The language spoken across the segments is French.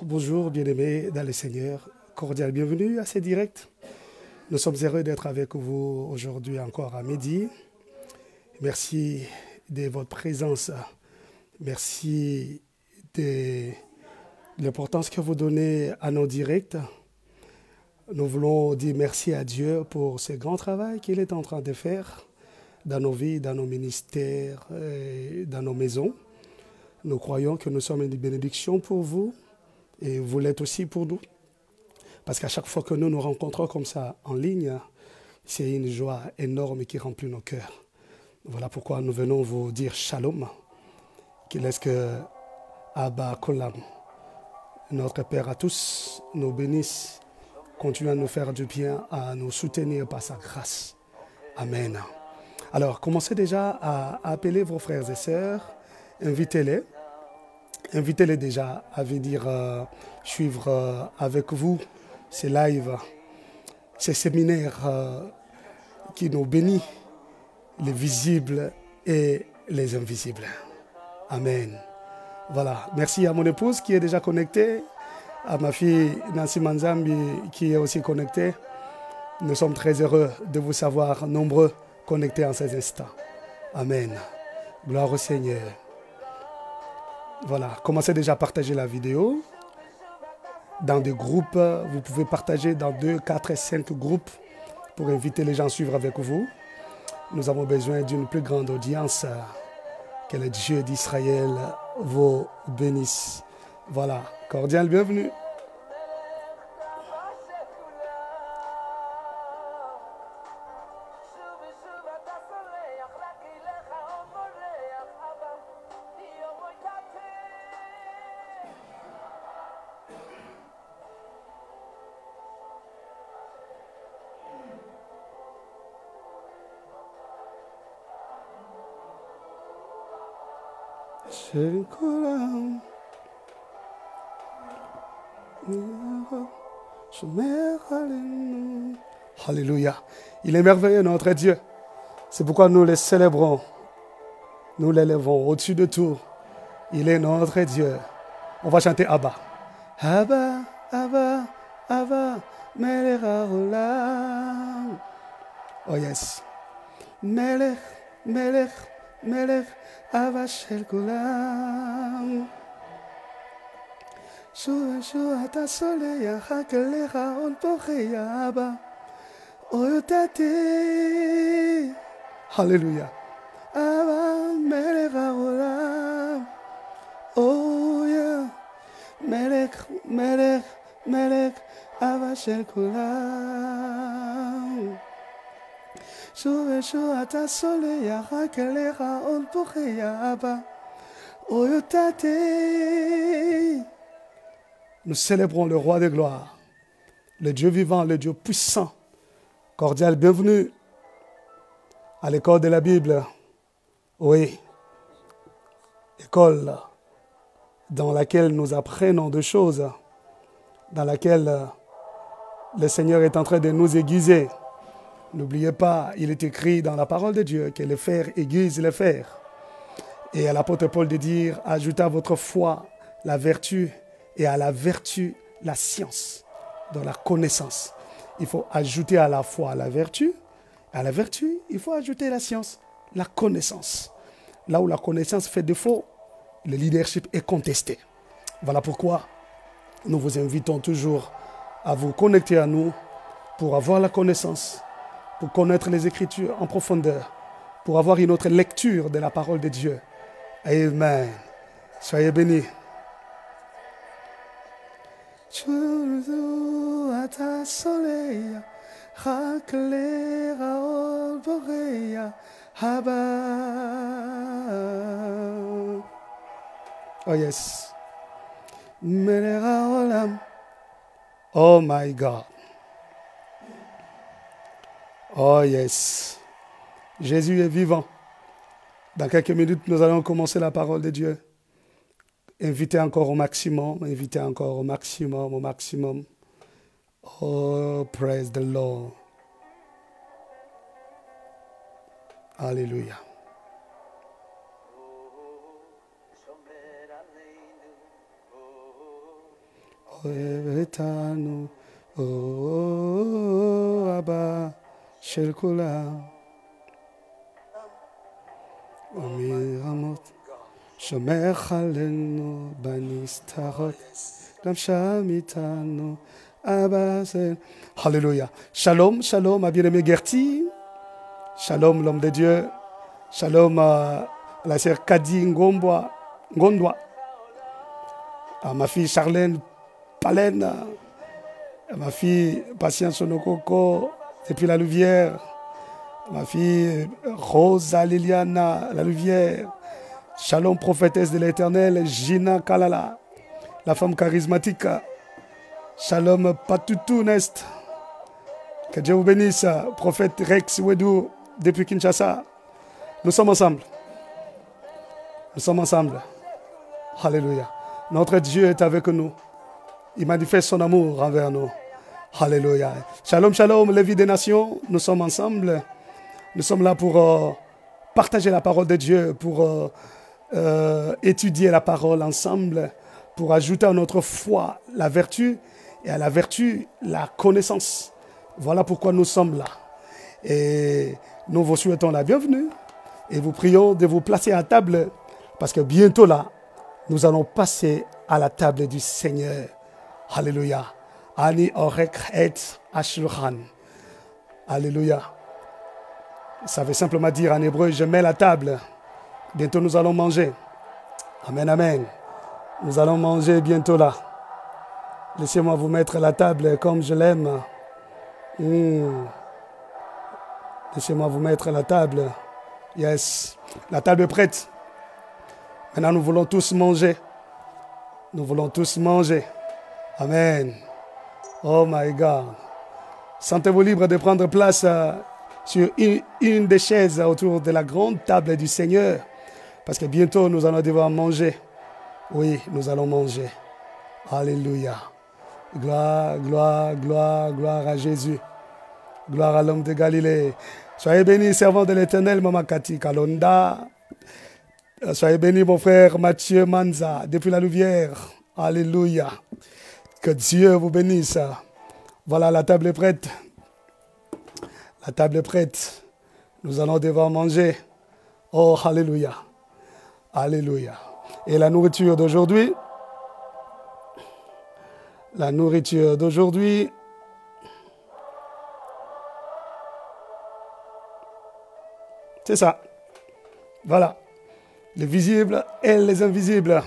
Bonjour bien-aimés dans le Seigneur, cordial bienvenue à ce direct. Nous sommes heureux d'être avec vous aujourd'hui encore à midi. Merci de votre présence, merci de l'importance que vous donnez à nos directs. Nous voulons dire merci à Dieu pour ce grand travail qu'il est en train de faire dans nos vies, dans nos ministères, dans nos maisons. Nous croyons que nous sommes une bénédiction pour vous et vous l'êtes aussi pour nous. Parce qu'à chaque fois que nous nous rencontrons comme ça en ligne, c'est une joie énorme qui remplit nos cœurs. Voilà pourquoi nous venons vous dire shalom, qu'il est que Abba Kolam, notre Père à tous, nous bénisse, continue à nous faire du bien, à nous soutenir par sa grâce. Amen. Alors, commencez déjà à appeler vos frères et sœurs, invitez-les. Invitez-les déjà à venir suivre avec vous ces lives, ces séminaires qui nous bénissent, les visibles et les invisibles. Amen. Voilà. Merci à mon épouse qui est déjà connectée, à ma fille Nancy Manzambi qui est aussi connectée. Nous sommes très heureux de vous savoir nombreux connectés en ces instants. Amen. Gloire au Seigneur. Voilà, commencez déjà à partager la vidéo. Dans des groupes, vous pouvez partager dans 2, 4 et 5 groupes pour inviter les gens à suivre avec vous. Nous avons besoin d'une plus grande audience. Que le Dieu d'Israël vous bénisse. Voilà, cordial bienvenue. Alléluia. Il est merveilleux notre Dieu. C'est pourquoi nous le célébrons. Nous l'élevons au-dessus de tout. Il est notre Dieu. On va chanter Abba. Abba, Abba, Abba, Melech Haolam. Oh yes. Melech, Melech, Melech, Abba Shel Kulam. Shua ta soleil, Hakelecha on poche Abba. Oyotate. Alléluia. Abba Melech Haolam. Oh yeah. Melech, Melech, Melech, Abba Shel Kulam. Shua ta soleil, Hakelecha on poche Abba. Oyotate. Nous célébrons le roi de gloire, le Dieu vivant, le Dieu puissant. Cordial bienvenue à l'école de la Bible. Oui, école dans laquelle nous apprenons des choses, dans laquelle le Seigneur est en train de nous aiguiser. N'oubliez pas, il est écrit dans la parole de Dieu que le fer aiguise le fer. Et à l'apôtre Paul de dire, ajoutez à votre foi la vertu, et à la vertu, la science, dans la connaissance. Il faut ajouter à la foi la vertu. À la vertu, il faut ajouter la science, la connaissance. Là où la connaissance fait défaut, le leadership est contesté. Voilà pourquoi nous vous invitons toujours à vous connecter à nous pour avoir la connaissance, pour connaître les Écritures en profondeur, pour avoir une autre lecture de la parole de Dieu. Amen. Soyez bénis. Chulu ata soleil, Hakelecha on poche Abba. Oh yes. Melech Haolam. Oh my God. Oh yes. Jésus est vivant. Dans quelques minutes, nous allons commencer la parole de Dieu. Invitez encore au maximum, invitez encore au maximum, au maximum. Oh, praise the Lord. Alléluia. Etanu, oh, Abba, Shelkula, Amiramot, Shomer Chalenu, Banistarot, Gam Shamitanu, Abba, Alléluia. Shalom, shalom, à bien-aimé Gertie. Shalom, l'homme de Dieu. Shalom à la sœur Kadi Ngondwa. À ma fille Charlène Palen. À ma fille Patience Sonokoko depuis la Louvière. À ma fille Rosa Liliana la Louvière. Shalom, prophétesse de l'Éternel, Gina Kalala, la femme charismatique. Shalom, Patutu Nest. Que Dieu vous bénisse, prophète Rex Wedou depuis Kinshasa. Nous sommes ensemble. Nous sommes ensemble. Alléluia. Notre Dieu est avec nous. Il manifeste son amour envers nous. Alléluia. Shalom, shalom, les vies des nations. Nous sommes ensemble. Nous sommes là pour partager la parole de Dieu, pour étudier la parole ensemble, pour ajouter à notre foi la vertu et à la vertu la connaissance. Voilà pourquoi nous sommes là. Et nous vous souhaitons la bienvenue et vous prions de vous placer à table parce que bientôt là, nous allons passer à la table du Seigneur. Alléluia. Ani orek et ashulchan. Alléluia. Ça veut simplement dire en hébreu, je mets la table. Bientôt nous allons manger. Amen, amen. Nous allons manger bientôt là. Laissez-moi vous mettre la table comme je l'aime. Laissez-moi vous mettre la table. Yes. La table est prête. Maintenant, nous voulons tous manger. Nous voulons tous manger. Amen. Oh my God. Sentez-vous libre de prendre place sur une des chaises autour de la grande table du Seigneur. Parce que bientôt, nous allons devoir manger. Oui, nous allons manger. Alléluia. Gloire, gloire, gloire, gloire à Jésus. Gloire à l'homme de Galilée. Soyez bénis, servant de l'Éternel, Mama Kati Kalonda. Soyez bénis, mon frère Mathieu Manza, depuis la Louvière. Alléluia. Que Dieu vous bénisse. Voilà, la table est prête. La table est prête. Nous allons devoir manger. Oh, alléluia. Alléluia. Et la nourriture d'aujourd'hui, c'est ça. Voilà. Les visibles et les invisibles.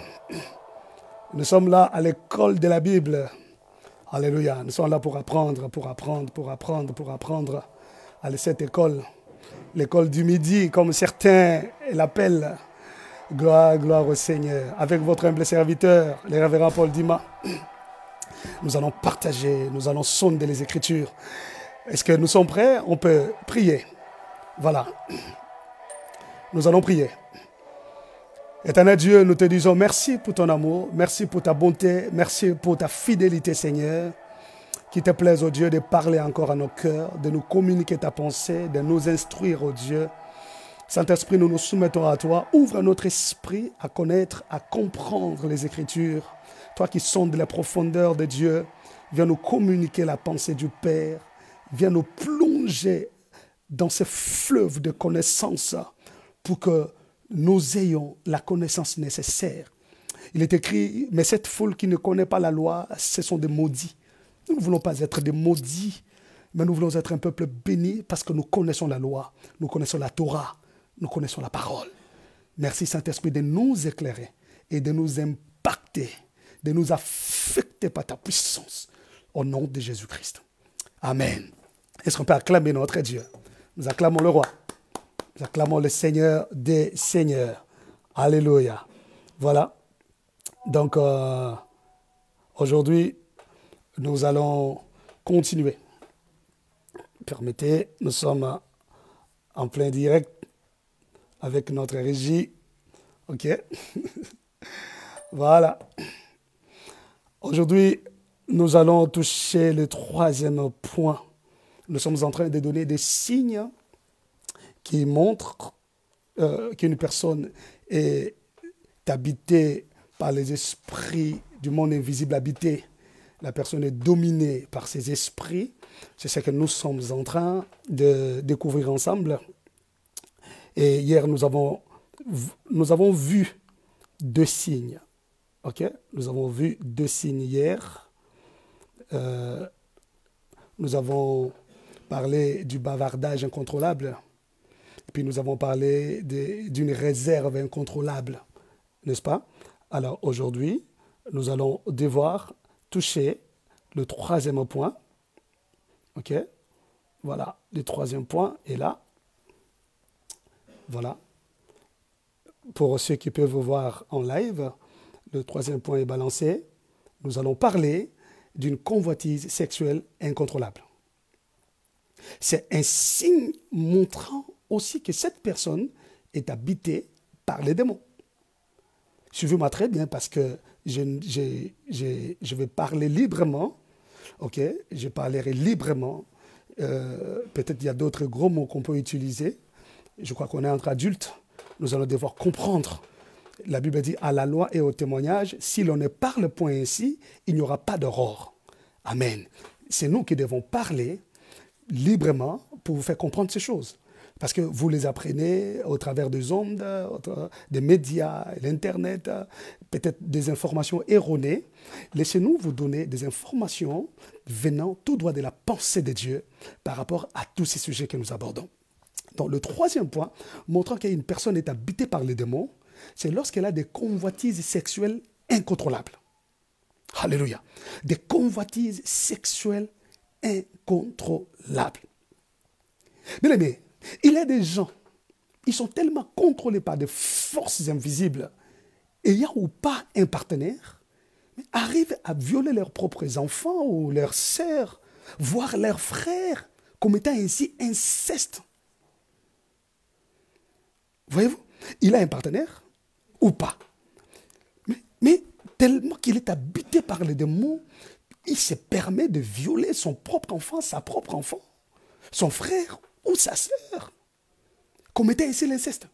Nous sommes là à l'école de la Bible. Alléluia. Nous sommes là pour apprendre. À cette école. L'école du midi, comme certains l'appellent. Gloire, gloire au Seigneur. Avec votre humble serviteur, le révérend Paul Dima. Nous allons partager, nous allons sonder les Écritures. Est-ce que nous sommes prêts? On peut prier. Voilà. Nous allons prier. Éternel Dieu, nous te disons merci pour ton amour, merci pour ta bonté, merci pour ta fidélité, Seigneur. Qu'il te plaise, oh Dieu, de parler encore à nos cœurs, de nous communiquer ta pensée, de nous instruire, oh Dieu. Saint-Esprit, nous nous soumettons à toi. Ouvre notre esprit à connaître, à comprendre les Écritures. Toi qui sondes les profondeurs de Dieu, viens nous communiquer la pensée du Père. Viens nous plonger dans ces fleuves de connaissances pour que nous ayons la connaissance nécessaire. Il est écrit, mais cette foule qui ne connaît pas la loi, ce sont des maudits. Nous ne voulons pas être des maudits, mais nous voulons être un peuple béni parce que nous connaissons la loi, nous connaissons la Torah, nous connaissons la parole. Merci Saint-Esprit de nous éclairer et de nous impacter, de nous affecter par ta puissance. Au nom de Jésus-Christ. Amen. Est-ce qu'on peut acclamer notre Dieu? Nous acclamons le roi. Nous acclamons le Seigneur des Seigneurs. Alléluia. Voilà. Donc, aujourd'hui, nous allons continuer. Permettez, nous sommes en plein direct avec notre régie. OK. Voilà. Aujourd'hui, nous allons toucher le troisième point. Nous sommes en train de donner des signes qui montrent qu'une personne est habitée par les esprits du monde invisible habité la personne est dominée par ses esprits. C'est ce que nous sommes en train de découvrir ensemble. Et hier, nous avons vu 2 signes. Ok? Nous avons vu 2 signes hier. Nous avons parlé du bavardage incontrôlable. Et puis nous avons parlé d'une réserve incontrôlable. N'est-ce pas? Alors aujourd'hui, nous allons devoir toucher le 3e point. Ok? Voilà, le 3e point est là. Voilà. Pour ceux qui peuvent voir en live, le 3e point est balancé. Nous allons parler d'une convoitise sexuelle incontrôlable. C'est un signe montrant aussi que cette personne est habitée par les démons. Suivez-moi très bien parce que je vais parler librement. Ok, je parlerai librement. Peut-être il y a d'autres gros mots qu'on peut utiliser. Je crois qu'on est entre adultes. Nous allons devoir comprendre. La Bible dit à la loi et au témoignage, si l'on ne parle point ainsi, il n'y aura pas d'aurore. Amen. C'est nous qui devons parler librement pour vous faire comprendre ces choses. Parce que vous les apprenez au travers des ondes, des médias, l'Internet, peut-être des informations erronées. Laissez-nous vous donner des informations venant tout droit de la pensée de Dieu par rapport à tous ces sujets que nous abordons. Donc le 3e point, montrant qu'une personne est habitée par les démons, c'est lorsqu'elle a des convoitises sexuelles incontrôlables. Alléluia. Des convoitises sexuelles incontrôlables. Bien aimé, il y a des gens, ils sont tellement contrôlés par des forces invisibles, ayant ou pas un partenaire, mais arrivent à violer leurs propres enfants ou leurs sœurs, voire leurs frères, commettant ainsi inceste. Voyez-vous, il a un partenaire ou pas. Mais tellement qu'il est habité par les démons, il se permet de violer son propre enfant, sa propre enfant, son frère ou sa sœur, commettant ainsi l'inceste.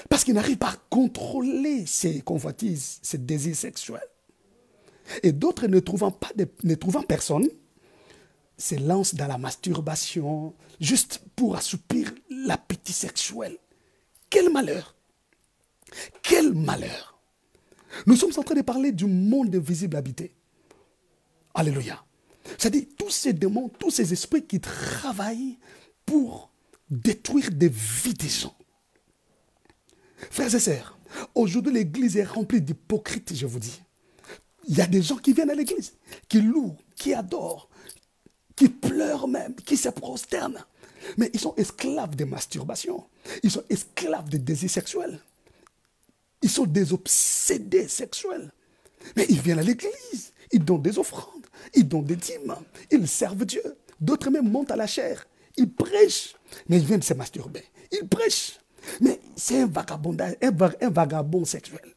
Parce qu'il n'arrive pas à contrôler ses convoitises, ses désirs sexuels. Et d'autres ne trouvant personne, se lancent dans la masturbation, juste pour assoupir l'appétit sexuel. Quel malheur! Quel malheur! Nous sommes en train de parler du monde invisible habité. Alléluia. C'est-à-dire tous ces démons, tous ces esprits qui travaillent pour détruire des vies des gens. Frères et sœurs, aujourd'hui l'église est remplie d'hypocrites, je vous dis. Il y a des gens qui viennent à l'église, qui louent, qui adorent, qui pleurent même, qui se prosternent. Mais ils sont esclaves de masturbation. Ils sont esclaves de désirs sexuels. Ils sont des obsédés sexuels. Mais ils viennent à l'église, ils donnent des offrandes, ils donnent des dîmes, ils servent Dieu. D'autres même montent à la chair, ils prêchent, mais ils viennent se masturber. Ils prêchent, mais c'est un vagabond sexuel.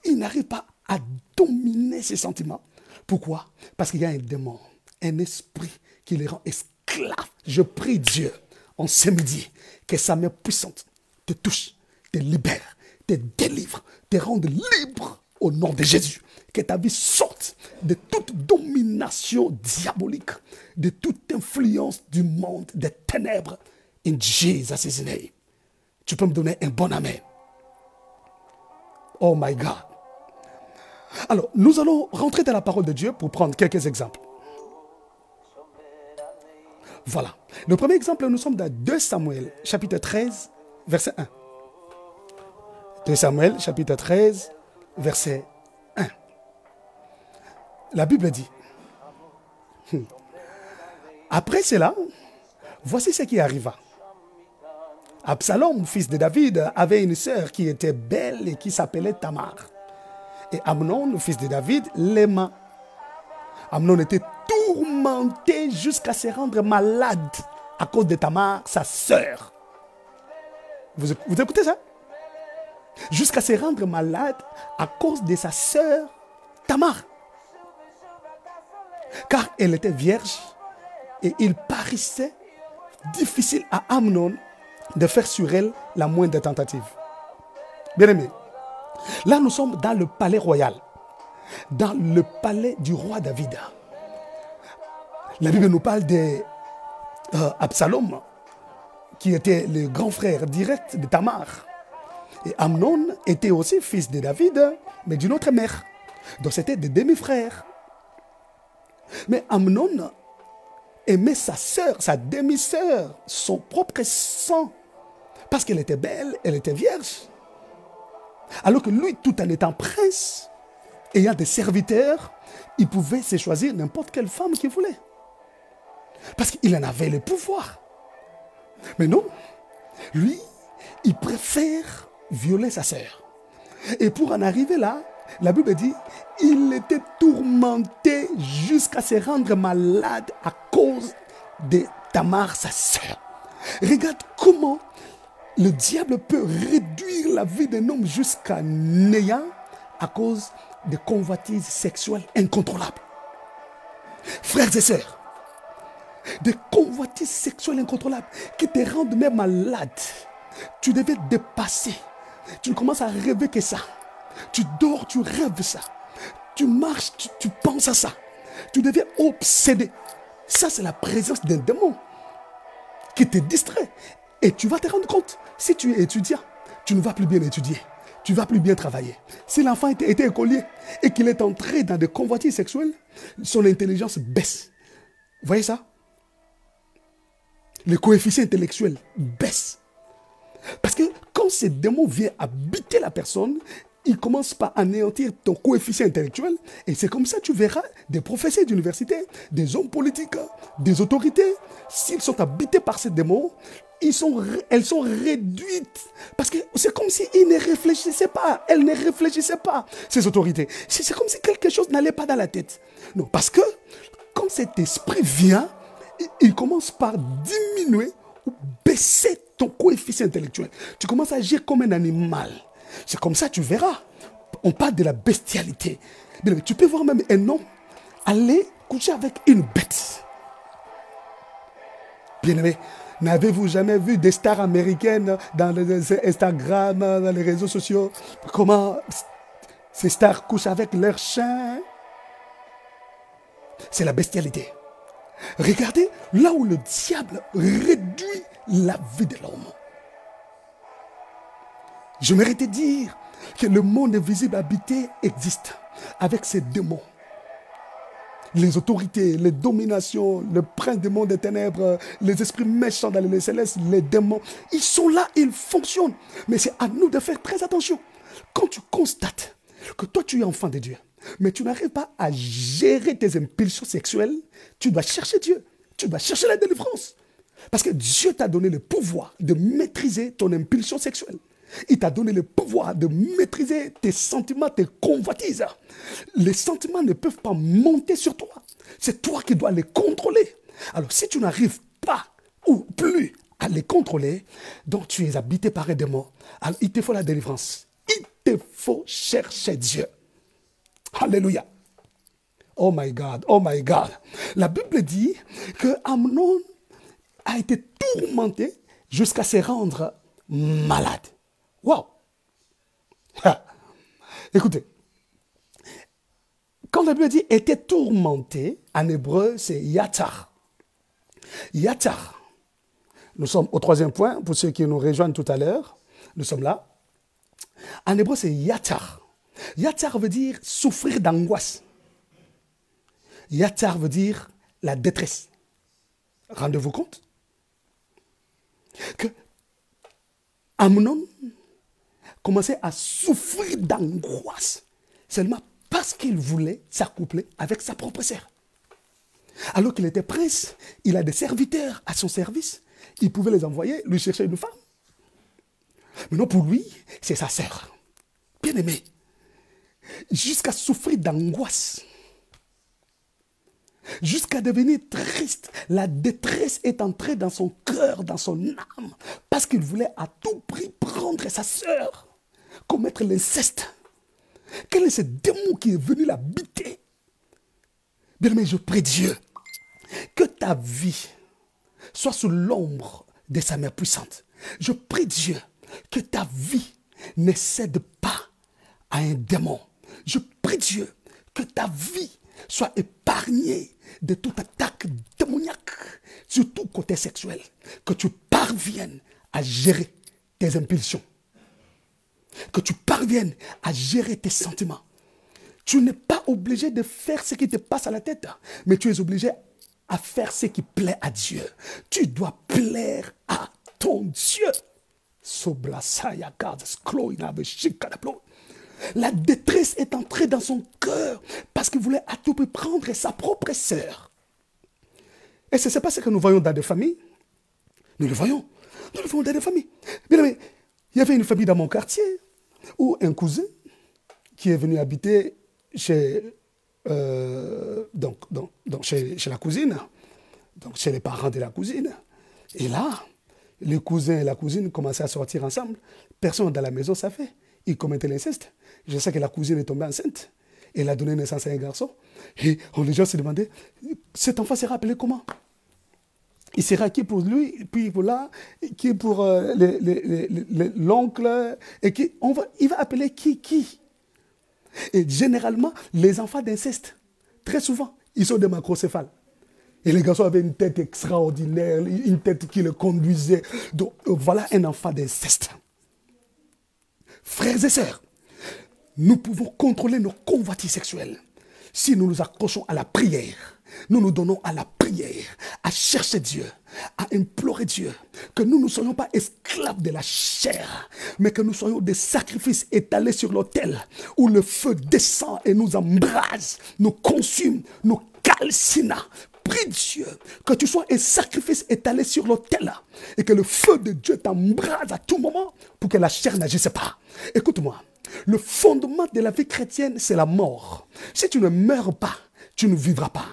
Il n'arrive pas à dominer ses sentiments. Pourquoi? Parce qu'il y a un démon, un esprit qui les rend esclaves. Je prie Dieu en ce midi que sa main puissante te touche, te libère, te délivre, te rende libre au nom de Jésus. Que ta vie sorte de toute domination diabolique, de toute influence du monde des ténèbres. In Jesus' name. Tu peux me donner un bon amen. Oh my God. Alors, nous allons rentrer dans la parole de Dieu pour prendre quelques exemples. Voilà. Le premier exemple, nous sommes dans 2 Samuel, chapitre 13, verset 1. 2 Samuel, chapitre 13, verset 1. La Bible dit, après cela, voici ce qui arriva. Absalom, fils de David, avait une sœur qui était belle et qui s'appelait Tamar. Et Amnon, fils de David, l'aima. Amnon était tourmenté jusqu'à se rendre malade à cause de Tamar, sa sœur. Vous écoutez ça? Jusqu'à se rendre malade à cause de sa sœur Tamar. Car elle était vierge et il paraissait difficile à Amnon de faire sur elle la moindre tentative. Bien aimé, là nous sommes dans le palais royal. dans le palais du roi David. La Bible nous parle d'Absalom, qui était le grand frère direct de Tamar. Et Amnon était aussi fils de David, mais d'une autre mère. Donc c'était des demi-frères. Mais Amnon aimait sa sœur, sa demi-sœur, son propre sang. Parce qu'elle était belle, elle était vierge. Alors que lui, tout en étant prince, ayant des serviteurs, il pouvait se choisir n'importe quelle femme qu'il voulait. Parce qu'il en avait le pouvoir. Mais non, lui, il préfère violer sa sœur. Et pour en arriver là, la Bible dit, il était tourmenté jusqu'à se rendre malade à cause de Tamar, sa sœur. Regarde comment le diable peut réduire la vie d'un homme jusqu'à néant à cause de convoitises sexuelles incontrôlables. Frères et sœurs, des convoitises sexuelles incontrôlables qui te rendent même malade. Tu devais dépasser. Tu commences à rêver que ça. Tu dors, tu rêves ça. Tu marches, tu penses à ça. Tu deviens obsédé. Ça, c'est la présence d'un démon qui te distrait. Et tu vas te rendre compte, si tu es étudiant, tu ne vas plus bien étudier. Tu ne vas plus bien travailler. Si l'enfant était écolier et qu'il est entré dans des convoitises sexuelles, son intelligence baisse. Vous voyez ça? Le coefficient intellectuel baisse. Parce que quand ce démon vient habiter la personne, il commence par anéantir ton coefficient intellectuel. Et c'est comme ça que tu verras des professeurs d'université, des hommes politiques, des autorités. S'ils sont habités par ces démons, elles sont réduites. Parce que c'est comme s'ils ne réfléchissaient pas. Elles ne réfléchissaient pas, ces autorités. C'est comme si quelque chose n'allait pas dans la tête. Non, parce que quand cet esprit vient, il commence par diminuer ou baisser ton coefficient intellectuel. Tu commences à agir comme un animal. C'est comme ça que tu verras. On parle de la bestialité. Tu peux voir même un homme aller coucher avec une bête. Bien-aimé, n'avez-vous jamais vu des stars américaines dans les Instagram, dans les réseaux sociaux, comment ces stars couchent avec leurs chiens? C'est la bestialité. Regardez là où le diable réduit la vie de l'homme. J'aimerais te dire que le monde invisible habité existe avec ses démons. Les autorités, les dominations, le prince du monde des ténèbres, les esprits méchants dans les célestes, les démons, ils sont là, ils fonctionnent. Mais c'est à nous de faire très attention. Quand tu constates que toi tu es enfant de Dieu, mais tu n'arrives pas à gérer tes impulsions sexuelles, tu dois chercher Dieu. Tu dois chercher la délivrance. Parce que Dieu t'a donné le pouvoir de maîtriser ton impulsion sexuelle. Il t'a donné le pouvoir de maîtriser tes sentiments, tes convoitises. Les sentiments ne peuvent pas monter sur toi. C'est toi qui dois les contrôler. Alors si tu n'arrives pas ou plus à les contrôler, donc tu es habité par un démon. Alors il te faut la délivrance. Il te faut chercher Dieu. Alléluia. Oh my God, oh my God. La Bible dit que Amnon a été tourmenté jusqu'à se rendre malade. Wow! Écoutez, quand la Bible dit était tourmenté, en hébreu, c'est yatar. Yatar. Nous sommes au troisième point, pour ceux qui nous rejoignent tout à l'heure. Nous sommes là. En hébreu, c'est yatar. Yatar veut dire souffrir d'angoisse. Yatar veut dire la détresse. Rendez-vous compte que Amnon commençait à souffrir d'angoisse seulement parce qu'il voulait s'accoupler avec sa propre sœur. Alors qu'il était prince, il a des serviteurs à son service, il pouvait les envoyer lui chercher une femme. Mais non, pour lui, c'est sa sœur. Bien aimé, jusqu'à souffrir d'angoisse, jusqu'à devenir triste. La détresse est entrée dans son cœur, dans son âme, parce qu'il voulait à tout prix prendre sa sœur, commettre l'inceste. Quel est ce démon qui est venu l'habiter? Bien-aimé, je prie Dieu que ta vie soit sous l'ombre de sa main puissante. Je prie Dieu que ta vie ne cède pas à un démon. Je prie Dieu que ta vie soit épargnée de toute attaque démoniaque, sur tout côté sexuel, que tu parviennes à gérer tes impulsions, que tu parviennes à gérer tes sentiments. Tu n'es pas obligé de faire ce qui te passe à la tête, mais tu es obligé à faire ce qui plaît à Dieu. Tu dois plaire à ton Dieu. La détresse est entrée dans son cœur parce qu'il voulait à tout prix prendre sa propre sœur. Et ce n'est pas ce que nous voyons dans des familles. Nous le voyons. Nous le voyons dans des familles. Bien aimé, il y avait une famille dans mon quartier où un cousin qui est venu habiter chez, chez la cousine, donc chez les parents de la cousine. Et là, les cousins et la cousine commençaient à sortir ensemble. Personne dans la maison savait. Ils commettaient l'inceste. Je sais que la cousine est tombée enceinte. Elle a donné naissance à un garçon. Et les gens se demandaient, cet enfant sera appelé comment? Il sera qui pour lui, puis pour là, qui pour l'oncle, et il va appeler qui? Et généralement, les enfants d'inceste, très souvent, ils sont des macrocéphales. Et les garçons avaient une tête extraordinaire, une tête qui le conduisait. Donc voilà un enfant d'inceste. Frères et sœurs, nous pouvons contrôler nos convoitises sexuelles si nous nous accrochons à la prière. Nous nous donnons à la prière, à chercher Dieu, à implorer Dieu, que nous ne soyons pas esclaves de la chair, mais que nous soyons des sacrifices étalés sur l'autel, où le feu descend et nous embrase, nous consume, nous calcine. Prie Dieu que tu sois un sacrifice étalé sur l'autel et que le feu de Dieu t'embrase à tout moment pour que la chair n'agisse pas. Écoute-moi, le fondement de la vie chrétienne, c'est la mort. Si tu ne meurs pas, tu ne vivras pas.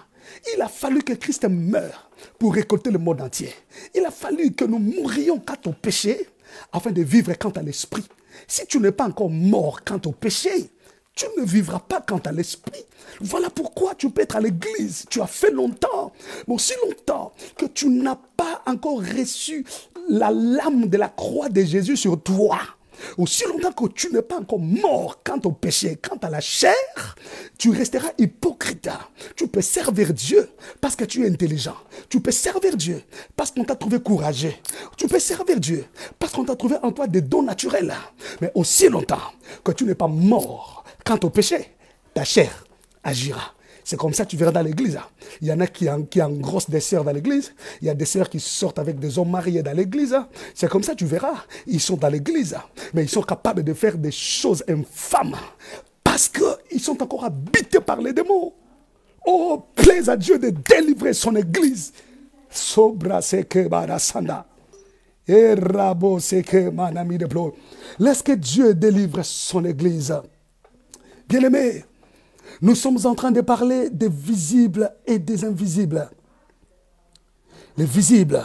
Il a fallu que Christ meure pour récolter le monde entier. Il a fallu que nous mourions quant au péché afin de vivre quant à l'esprit. Si tu n'es pas encore mort quant au péché, tu ne vivras pas quant à l'esprit. Voilà pourquoi tu peux être à l'église. Tu as fait longtemps, mais aussi longtemps que tu n'as pas encore reçu la lame de la croix de Jésus sur toi. Aussi longtemps que tu n'es pas encore mort quant au péché, quant à la chair, tu resteras hypocrite. Tu peux servir Dieu parce que tu es intelligent. Tu peux servir Dieu parce qu'on t'a trouvé courageux. Tu peux servir Dieu parce qu'on t'a trouvé en toi des dons naturels. Mais aussi longtemps que tu n'es pas mort quant au péché, ta chair agira. C'est comme ça que tu verras dans l'église. Il y en a qui engrossent des sœurs dans l'église. Il y a des sœurs qui sortent avec des hommes mariés dans l'église. C'est comme ça que tu verras. Ils sont dans l'église, mais ils sont capables de faire des choses infâmes parce qu'ils sont encore habités par les démons. Oh, plaise à Dieu de délivrer son église. Sobra seke barasanda. Et rabo seke manami de plomb. Laisse que Dieu délivre son église. Bien-aimés, nous sommes en train de parler des visibles et des invisibles. Les visibles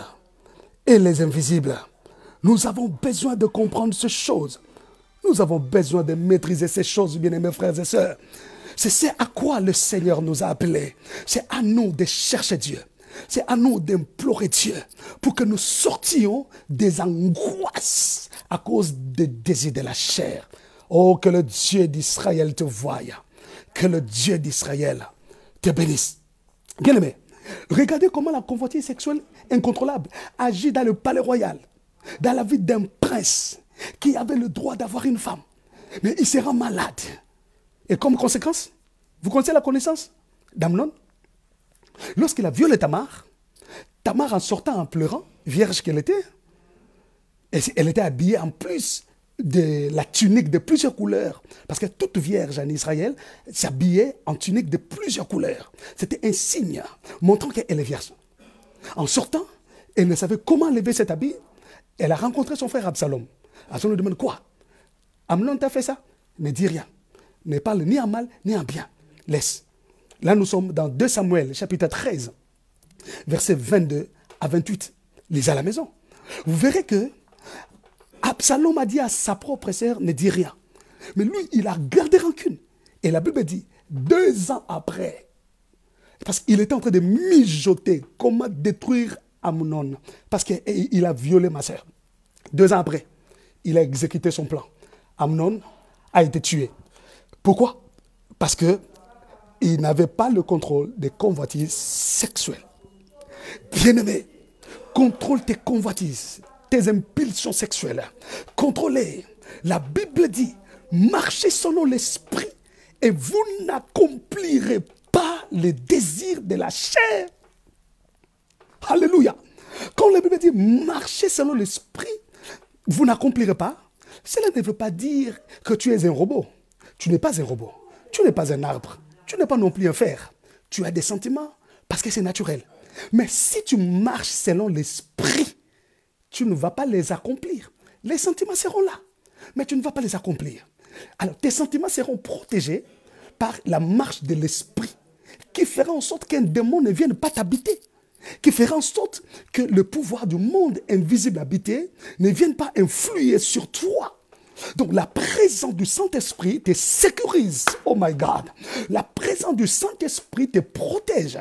et les invisibles. Nous avons besoin de comprendre ces choses. Nous avons besoin de maîtriser ces choses, bien-aimés frères et sœurs. C'est ce à quoi le Seigneur nous a appelés. C'est à nous de chercher Dieu. C'est à nous d'implorer Dieu pour que nous sortions des angoisses à cause des désirs de la chair. Oh, que le Dieu d'Israël te voie. Que le Dieu d'Israël te bénisse. Bien-aimé, regardez comment la convoitise sexuelle incontrôlable agit dans le palais royal, dans la vie d'un prince qui avait le droit d'avoir une femme. Mais il sera malade. Et comme conséquence, vous connaissez la connaissance d'Amnon? Lorsqu'il a violé Tamar, Tamar en sortant en pleurant, vierge qu'elle était, elle était habillée en plus de la tunique de plusieurs couleurs. Parce que toute vierge en Israël s'habillait en tunique de plusieurs couleurs. C'était un signe montrant qu'elle est vierge. En sortant, elle ne savait comment lever cet habit. Elle a rencontré son frère Absalom. Absalom lui demande quoi? Amnon t'a fait ça? Ne dis rien. Ne parle ni en mal ni en bien. Laisse. Là, nous sommes dans 2 Samuel, chapitre 13, versets 22 à 28. Lisez à la maison. Vous verrez que Absalom a dit à sa propre sœur, ne dis rien. Mais lui, il a gardé rancune. Et la Bible dit, 2 ans après, parce qu'il était en train de mijoter comment détruire Amnon, parce qu'il a violé ma sœur. 2 ans après, il a exécuté son plan. Amnon a été tué. Pourquoi? Parce que il n'avait pas le contrôle des convoitises sexuelles. Bien-aimé, contrôle tes convoitises, tes impulsions sexuelles. Contrôlez. La Bible dit, marchez selon l'esprit et vous n'accomplirez pas les désirs de la chair. Alléluia. Quand la Bible dit, marchez selon l'esprit, vous n'accomplirez pas, cela ne veut pas dire que tu es un robot. Tu n'es pas un robot. Tu n'es pas un arbre. Tu n'es pas non plus un fer. Tu as des sentiments parce que c'est naturel. Mais si tu marches selon l'esprit, tu ne vas pas les accomplir. Les sentiments seront là, mais tu ne vas pas les accomplir. Alors, tes sentiments seront protégés par la marche de l'esprit qui fera en sorte qu'un démon ne vienne pas t'habiter, qui fera en sorte que le pouvoir du monde invisible habité ne vienne pas influer sur toi. Donc la présence du Saint-Esprit te sécurise. Oh my God. La présence du Saint-Esprit te protège.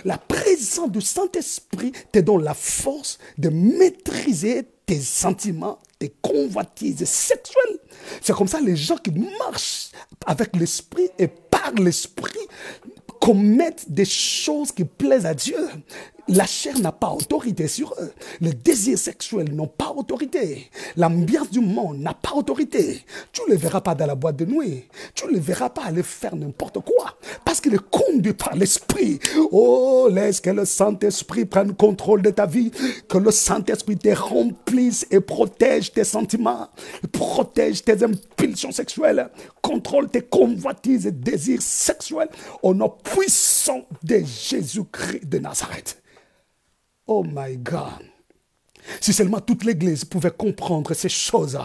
La présence du Saint-Esprit te donne la force de maîtriser tes sentiments, tes convoitises sexuelles. C'est comme ça les gens qui marchent avec l'Esprit et par l'Esprit commettent des choses qui plaisent à Dieu. La chair n'a pas autorité sur eux. Les désirs sexuels n'ont pas autorité. L'ambiance du monde n'a pas autorité. Tu ne les verras pas dans la boîte de nuit. Tu ne les verras pas aller faire n'importe quoi. Parce qu'il est conduit par l'Esprit. Oh, laisse que le Saint-Esprit prenne contrôle de ta vie. Que le Saint-Esprit te remplisse et protège tes sentiments. Protège tes impulsions sexuelles. Contrôle tes convoitises et désirs sexuels. Au nom puissant de Jésus-Christ de Nazareth. Oh my God. Si seulement toute l'Église pouvait comprendre ces choses,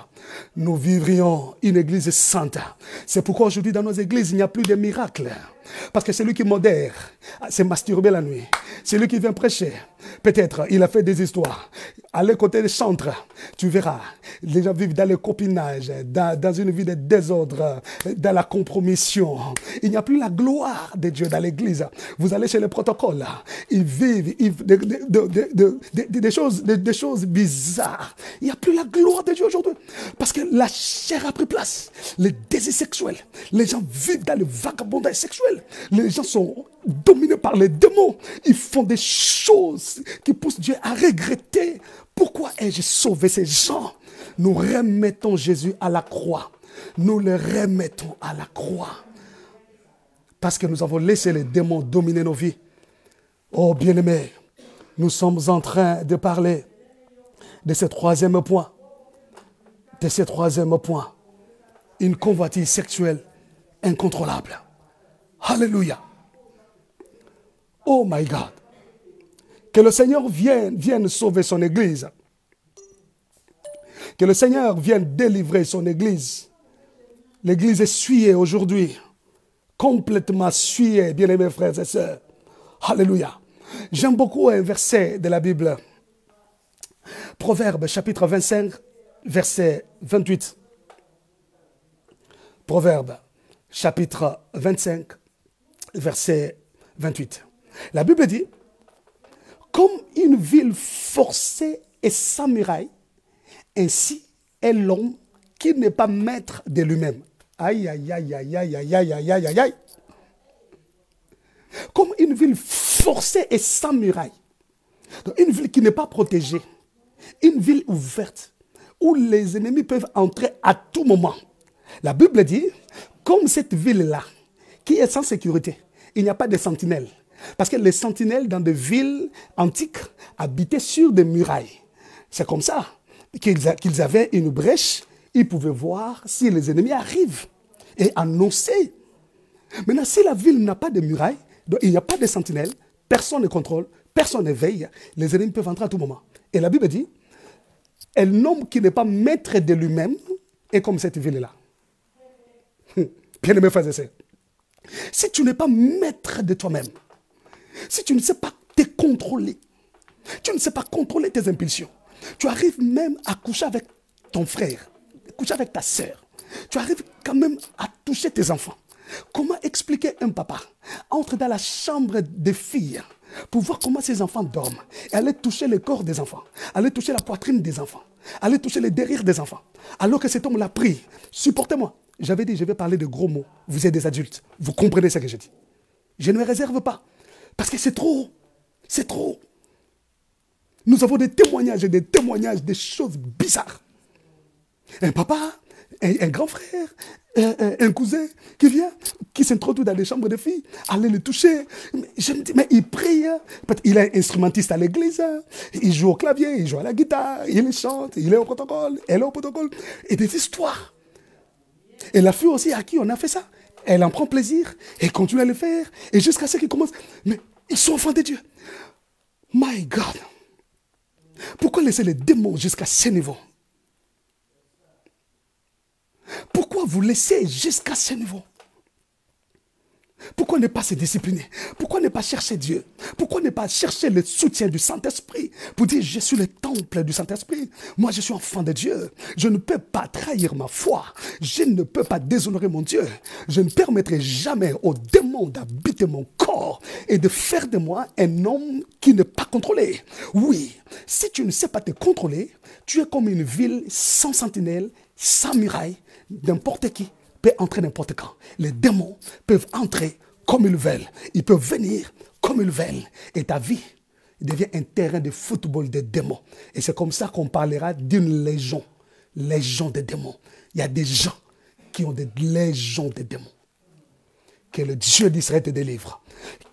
nous vivrions une Église sainte. C'est pourquoi aujourd'hui dans nos églises, il n'y a plus de miracles. Parce que celui qui modère s'est masturbé la nuit. Celui qui vient prêcher, peut-être il a fait des histoires. Allez côté des chantres, tu verras. Les gens vivent dans le copinage, dans une vie de désordre, dans la compromission. Il n'y a plus la gloire de Dieu dans l'église. Vous allez chez les protocoles, ils vivent des choses bizarres. Il n'y a plus la gloire de Dieu aujourd'hui. Parce que la chair a pris place. Les désirs sexuels. Les gens vivent dans le vagabondage sexuel. Les gens sont dominés par les démons. Ils font des choses qui poussent Dieu à regretter. Pourquoi ai-je sauvé ces gens? Nous remettons Jésus à la croix. Nous le remettons à la croix. Parce que nous avons laissé les démons dominer nos vies. Oh bien-aimés, nous sommes en train de parler de ce troisième point. De ce troisième point. Une convoitise sexuelle incontrôlable. Alléluia. Oh my God. Que le Seigneur vienne sauver son Église. Que le Seigneur vienne délivrer son Église. L'Église est souillée aujourd'hui. Complètement souillée, bien-aimés frères et sœurs. Alléluia. J'aime beaucoup un verset de la Bible. Proverbe chapitre 25, verset 28. Proverbe chapitre 25, verset 28. La Bible dit, comme une ville forcée et sans muraille, ainsi est l'homme qui n'est pas maître de lui-même. Aïe, aïe, aïe, aïe, aïe, aïe, aïe, aïe, aïe, aïe, aïe. Comme une ville forcée et sans muraille. Donc une ville qui n'est pas protégée. Une ville ouverte, où les ennemis peuvent entrer à tout moment. La Bible dit, comme cette ville-là, qui est sans sécurité, il n'y a pas de sentinelles. Parce que les sentinelles dans des villes antiques habitaient sur des murailles. C'est comme ça qu'ils avaient une brèche, ils pouvaient voir si les ennemis arrivent et annoncer. Maintenant, si la ville n'a pas de murailles, donc il n'y a pas de sentinelles, personne ne contrôle, personne ne veille, les ennemis peuvent entrer à tout moment. Et la Bible dit, un homme qui n'est pas maître de lui-même est comme cette ville-là. Bien-aimés frères et sœurs, si tu n'es pas maître de toi-même, si tu ne sais pas te contrôler, tu ne sais pas contrôler tes impulsions, tu arrives même à coucher avec ton frère, coucher avec ta sœur, tu arrives quand même à toucher tes enfants. Comment expliquer un papa entre dans la chambre des filles pour voir comment ses enfants dorment et aller toucher le corps des enfants, aller toucher la poitrine des enfants, aller toucher les derrière des enfants, alors que cet homme l'a pris. Supportez-moi. J'avais dit, je vais parler de gros mots. Vous êtes des adultes. Vous comprenez ce que je dis. Je ne me réserve pas. Parce que c'est trop. C'est trop. Nous avons des témoignages et des témoignages, des choses bizarres. Un papa, un grand frère, un cousin qui vient, qui s'introduit dans les chambres de filles, aller le toucher. Je me dis, mais il prie. Il est instrumentiste à l'église. Il joue au clavier, il joue à la guitare, il chante, il est au protocole, elle est au protocole. Et des histoires. Et la fille aussi à qui on a fait ça, elle en prend plaisir et continue à le faire. Et jusqu'à ce qu'ils commencent. Mais ils sont enfants de Dieu. My God. Pourquoi laisser les démons jusqu'à ce niveau? Pourquoi vous laissez jusqu'à ce niveau? Pourquoi ne pas se discipliner? Pourquoi ne pas chercher Dieu? Pourquoi ne pas chercher le soutien du Saint-Esprit pour dire je suis le temple du Saint-Esprit? Moi je suis enfant de Dieu. Je ne peux pas trahir ma foi. Je ne peux pas déshonorer mon Dieu. Je ne permettrai jamais aux démons d'habiter mon corps et de faire de moi un homme qui n'est pas contrôlé. Oui, si tu ne sais pas te contrôler, tu es comme une ville sans sentinelle, sans muraille. N'importe qui peut entrer n'importe quand. Les démons peuvent entrer comme ils veulent. Ils peuvent venir comme ils veulent. Et ta vie devient un terrain de football des démons. Et c'est comme ça qu'on parlera d'une légion. Légion des démons. Il y a des gens qui ont des légions de démons. Que le Dieu d'Israël te délivre.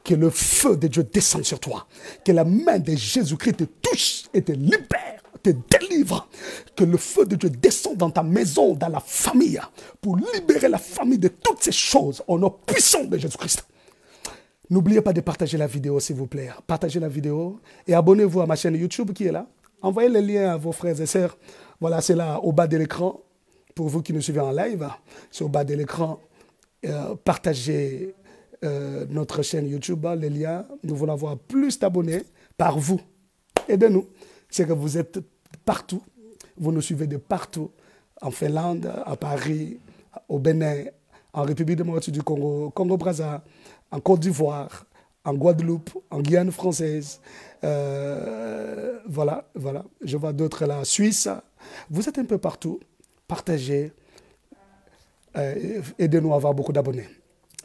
Que le feu de Dieu descende sur toi. Que la main de Jésus-Christ te touche et te libère, te délivre. Que le feu de Dieu descende dans ta maison, dans la famille, pour libérer la famille de toutes ces choses au nom puissant de Jésus-Christ. N'oubliez pas de partager la vidéo, s'il vous plaît. Partagez la vidéo et abonnez-vous à ma chaîne YouTube qui est là. Envoyez les liens à vos frères et sœurs. Voilà, c'est là au bas de l'écran. Pour vous qui nous suivez en live, c'est au bas de l'écran. Partagez notre chaîne YouTube, les liens. Nous voulons avoir plus d'abonnés par vous. Aidez-nous. C'est que vous êtes partout. Vous nous suivez de partout. En Finlande, à Paris, au Bénin, en République démocratique du Congo, Congo-Brazza, en Côte d'Ivoire, en Guadeloupe, en Guyane française. Voilà. Je vois d'autres là. Suisse. Vous êtes un peu partout. Partagez. Aidez-nous à avoir beaucoup d'abonnés.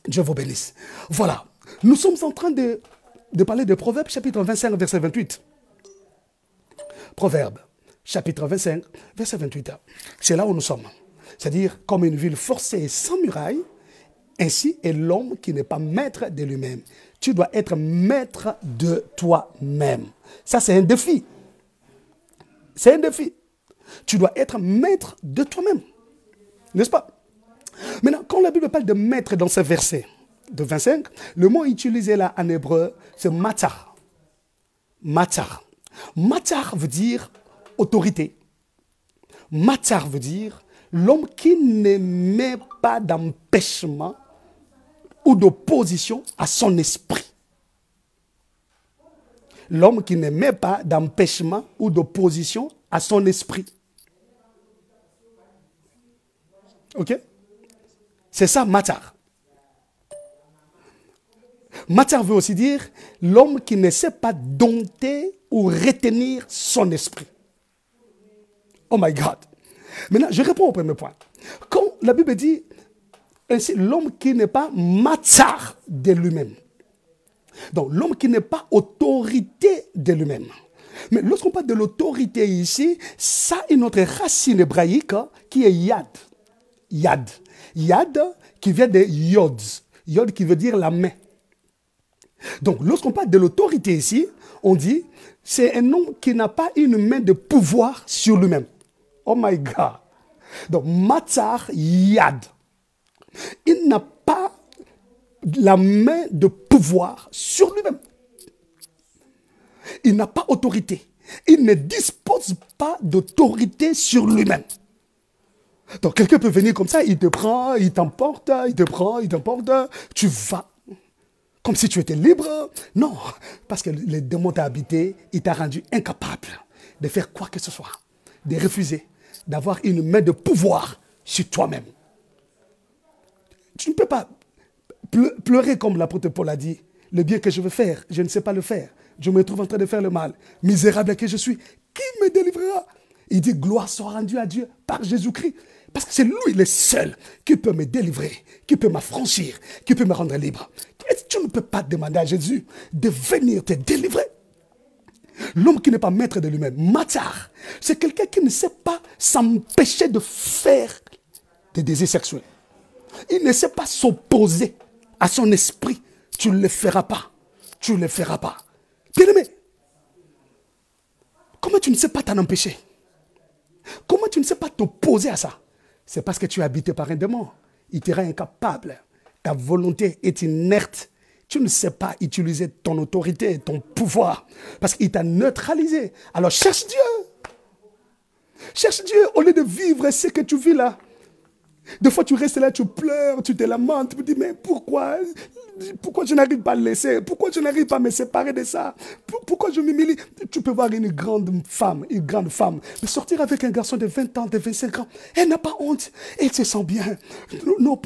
Dieu vous bénisse. Voilà. Nous sommes en train de parler de Proverbes, chapitre 25, verset 28. Proverbes, chapitre 25, verset 28. C'est là où nous sommes. C'est-à-dire, comme une ville forcée et sans muraille, ainsi est l'homme qui n'est pas maître de lui-même. Tu dois être maître de toi-même. Ça, c'est un défi. C'est un défi. Tu dois être maître de toi-même. N'est-ce pas? Maintenant, quand la Bible parle de maître dans ce verset de 25, le mot utilisé là en hébreu, c'est matar. Matar. Matar veut dire autorité. Matar veut dire l'homme qui ne met pas d'empêchement ou d'opposition à son esprit. L'homme qui ne met pas d'empêchement ou d'opposition à son esprit. Ok? C'est ça, matar. Matar veut aussi dire l'homme qui ne sait pas dompter ou retenir son esprit. Oh my God. Maintenant, je réponds au premier point. Quand la Bible dit ainsi, l'homme qui n'est pas matar de lui-même. Donc, l'homme qui n'est pas autorité de lui-même. Mais lorsqu'on parle de l'autorité ici, ça a une autre racine hébraïque qui est yad. Yad. Yad qui vient de yod. Yod qui veut dire la main. Donc, lorsqu'on parle de l'autorité ici, on dit, c'est un homme qui n'a pas une main de pouvoir sur lui-même. Oh my God. Donc, matar yad. Il n'a pas la main de pouvoir sur lui-même. Il n'a pas autorité. Il ne dispose pas d'autorité sur lui-même. Donc, quelqu'un peut venir comme ça, il te prend, il t'emporte, il te prend, il t'emporte, tu vas. Comme si tu étais libre. Non, parce que les démons t'ont habité, il t'a rendu incapable de faire quoi que ce soit, de refuser, d'avoir une main de pouvoir sur toi-même. Tu ne peux pas pleurer comme l'apôtre Paul a dit. Le bien que je veux faire, je ne sais pas le faire. Je me trouve en train de faire le mal. Misérable que je suis, qui me délivrera? Il dit, gloire soit rendue à Dieu par Jésus-Christ. Parce que c'est lui le seul qui peut me délivrer, qui peut m'affranchir, qui peut me rendre libre. Est-ce que tu ne peux pas demander à Jésus de venir te délivrer? L'homme qui n'est pas maître de lui-même, Matar, c'est quelqu'un qui ne sait pas s'empêcher de faire des désirs sexuels. Il ne sait pas s'opposer à son esprit. Tu ne le feras pas. Tu ne le feras pas. Bien-aimé, comment tu ne sais pas t'en empêcher? Comment tu ne sais pas t'opposer à ça? C'est parce que tu es habité par un démon. Il te rend incapable. Ta volonté est inerte. Tu ne sais pas utiliser ton autorité, ton pouvoir, parce qu'il t'a neutralisé. Alors cherche Dieu. Cherche Dieu au lieu de vivre ce que tu vis là. Des fois, tu restes là, tu pleures, tu te lamentes, tu te dis, mais pourquoi je n'arrive pas à le laisser? Pourquoi je n'arrive pas à me séparer de ça? Pourquoi je m'humilie? Tu peux voir une grande femme, mais sortir avec un garçon de 20 ans, de 25 ans, elle n'a pas honte, elle se sent bien. Non,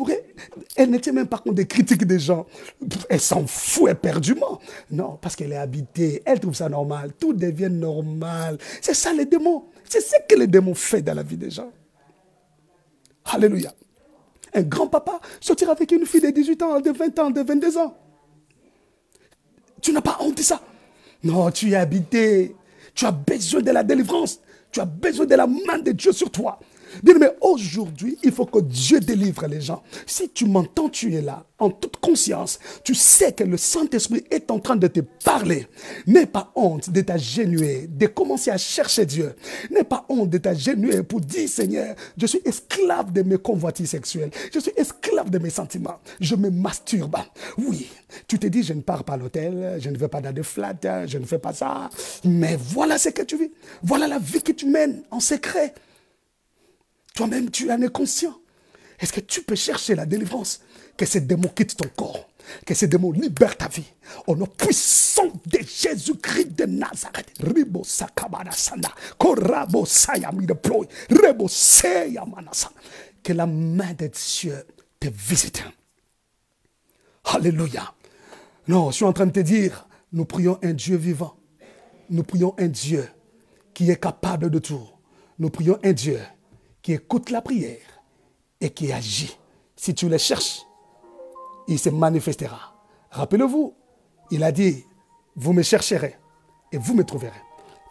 elle ne tient même pas compte des critiques des gens. Elle s'en fout éperdument. Non, parce qu'elle est habitée, elle trouve ça normal, tout devient normal. C'est ça les démons. C'est ce que les démons font dans la vie des gens. Alléluia. Un grand-papa sortir avec une fille de 18 ans, de 20 ans, de 22 ans. Tu n'as pas honte de ça. Non, tu es habité. Tu as besoin de la délivrance. Tu as besoin de la main de Dieu sur toi. Bien, mais aujourd'hui, il faut que Dieu délivre les gens. Si tu m'entends, tu es là, en toute conscience. Tu sais que le Saint-Esprit est en train de te parler. N'aie pas honte de t'agenouiller, de commencer à chercher Dieu. N'aie pas honte de t'agenouiller pour dire, Seigneur, je suis esclave de mes convoitises sexuelles. Je suis esclave de mes sentiments. Je me masturbe. Oui, tu te dis, je ne pars pas à l'hôtel, je ne vais pas dans des flats, je ne fais pas ça. Mais voilà ce que tu vis. Voilà la vie que tu mènes en secret. Toi-même, tu en es conscient. Est-ce que tu peux chercher la délivrance? Que ces démons quittent ton corps. Que ces démons libèrent ta vie. Au nom puissant de Jésus-Christ de Nazareth. Ribo sakabarasana. Korabo sayami de ploy. Rebo seyamanasa. Que la main de Dieu te visite. Alléluia. Non, je suis en train de te dire, nous prions un Dieu vivant. Nous prions un Dieu qui est capable de tout. Nous prions un Dieu qui écoute la prière et qui agit. Si tu le cherches, il se manifestera. Rappelez-vous, il a dit, vous me chercherez et vous me trouverez.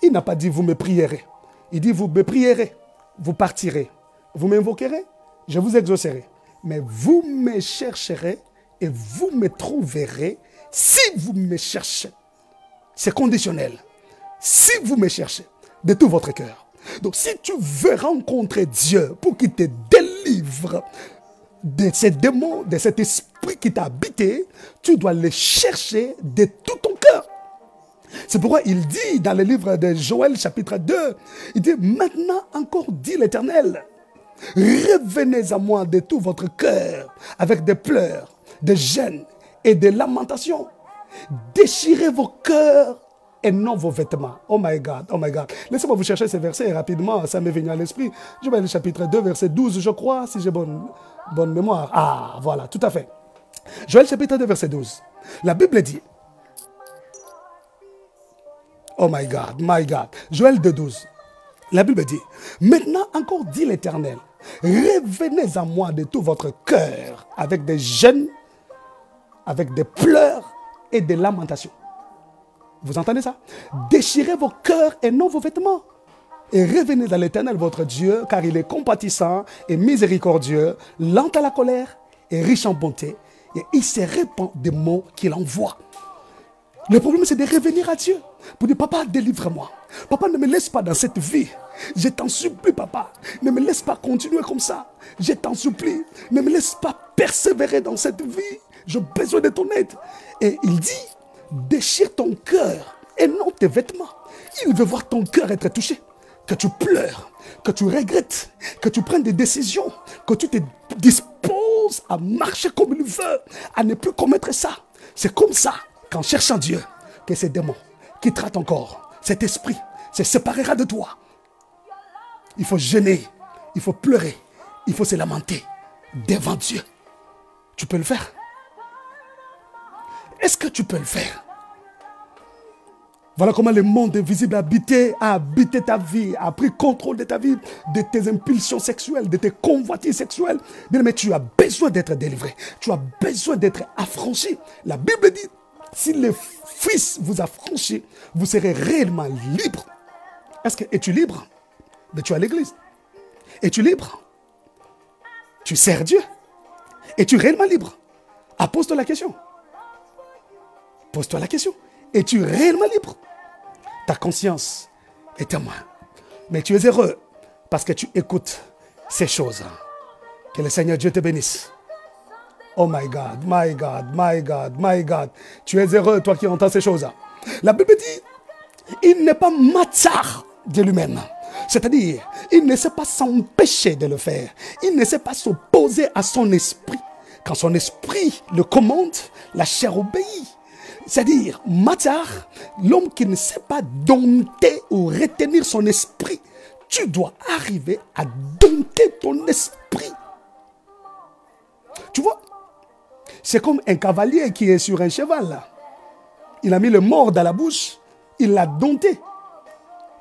Il n'a pas dit, vous me prierez. Il dit, vous me prierez, vous partirez. Vous m'invoquerez, je vous exaucerai. Mais vous me chercherez et vous me trouverez si vous me cherchez. C'est conditionnel. Si vous me cherchez de tout votre cœur. Donc, si tu veux rencontrer Dieu pour qu'il te délivre de ces démons, de cet esprit qui t'a habité, tu dois le chercher de tout ton cœur. C'est pourquoi il dit dans le livre de Joël chapitre 2, il dit, maintenant encore dit l'Éternel, revenez à moi de tout votre cœur avec des pleurs, des gênes et des lamentations. Déchirez vos cœurs et non vos vêtements. Oh my God, oh my God. Laissez-moi vous chercher ces versets rapidement, ça m'est venu à l'esprit. Je vais aller au chapitre 2, verset 12, je crois, si j'ai bonne mémoire. Ah, voilà, tout à fait. Joël chapitre 2, verset 12. La Bible dit, oh my God, my God. Joël 2, 12. La Bible dit, maintenant encore dit l'Éternel, revenez à moi de tout votre cœur, avec des jeûnes, avec des pleurs et des lamentations. Vous entendez ça? Déchirez vos cœurs et non vos vêtements. Et revenez à l'Éternel votre Dieu, car il est compatissant et miséricordieux, lent à la colère et riche en bonté. Et il se répand des mots qu'il envoie. Le problème, c'est de revenir à Dieu. Pour dire, papa, délivre-moi. Papa, ne me laisse pas dans cette vie. Je t'en supplie, papa. Ne me laisse pas continuer comme ça. Je t'en supplie. Ne me laisse pas persévérer dans cette vie. J'ai besoin de ton aide. Et il dit, déchire ton cœur et non tes vêtements. Il veut voir ton cœur être touché. Que tu pleures, que tu regrettes, que tu prennes des décisions, que tu te disposes à marcher comme il veut, à ne plus commettre ça. C'est comme ça qu'en cherchant Dieu, que ces démons quittera ton corps, cet esprit se séparera de toi. Il faut jeûner, il faut pleurer, il faut se lamenter devant Dieu. Tu peux le faire? Est-ce que tu peux le faire? Voilà comment le monde invisible a habité ta vie, a pris contrôle de ta vie, de tes impulsions sexuelles, de tes convoitises sexuelles. Bien, mais tu as besoin d'être délivré. Tu as besoin d'être affranchi. La Bible dit, si le Fils vous a franchi, vous serez réellement libre. Es-tu libre? Mais tu es à l'église. Es-tu libre? Tu sers Dieu. Es-tu réellement libre? Pose-toi la question. Pose-toi la question. Es-tu réellement libre? Ta conscience est témoin. Mais tu es heureux parce que tu écoutes ces choses. Que le Seigneur Dieu te bénisse. Oh my God, my God, my God, my God. Tu es heureux, toi qui entends ces choses. La Bible dit, il n'est pas matzar de lui-même. C'est-à-dire, il ne sait pas s'empêcher de le faire. Il ne sait pas s'opposer à son esprit. Quand son esprit le commande, la chair obéit. C'est-à-dire, matzar, l'homme qui ne sait pas dompter ou retenir son esprit. Tu dois arriver à dompter ton esprit. Tu vois, c'est comme un cavalier qui est sur un cheval. Là. Il a mis le mors dans la bouche, il l'a dompté.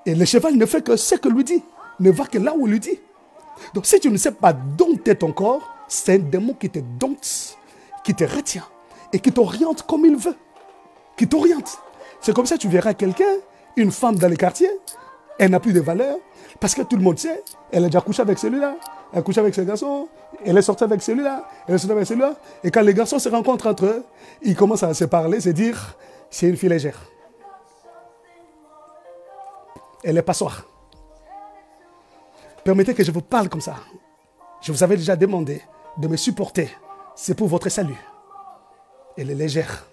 Et le cheval ne fait que ce que lui dit, ne va que là où il lui dit. Donc si tu ne sais pas dompter ton corps, c'est un démon qui te dompte, qui te retient et qui t'oriente comme il veut. Qui t'oriente. C'est comme ça que tu verras quelqu'un, une femme dans les quartiers, elle n'a plus de valeur, parce que tout le monde sait, elle a déjà couché avec celui-là, elle a couché avec ce garçon, elle est sortie avec celui-là, elle est sortie avec celui-là, et quand les garçons se rencontrent entre eux, ils commencent à se parler, se dire, c'est une fille légère. Elle est passoire. Permettez que je vous parle comme ça. Je vous avais déjà demandé de me supporter. C'est pour votre salut. Elle est légère.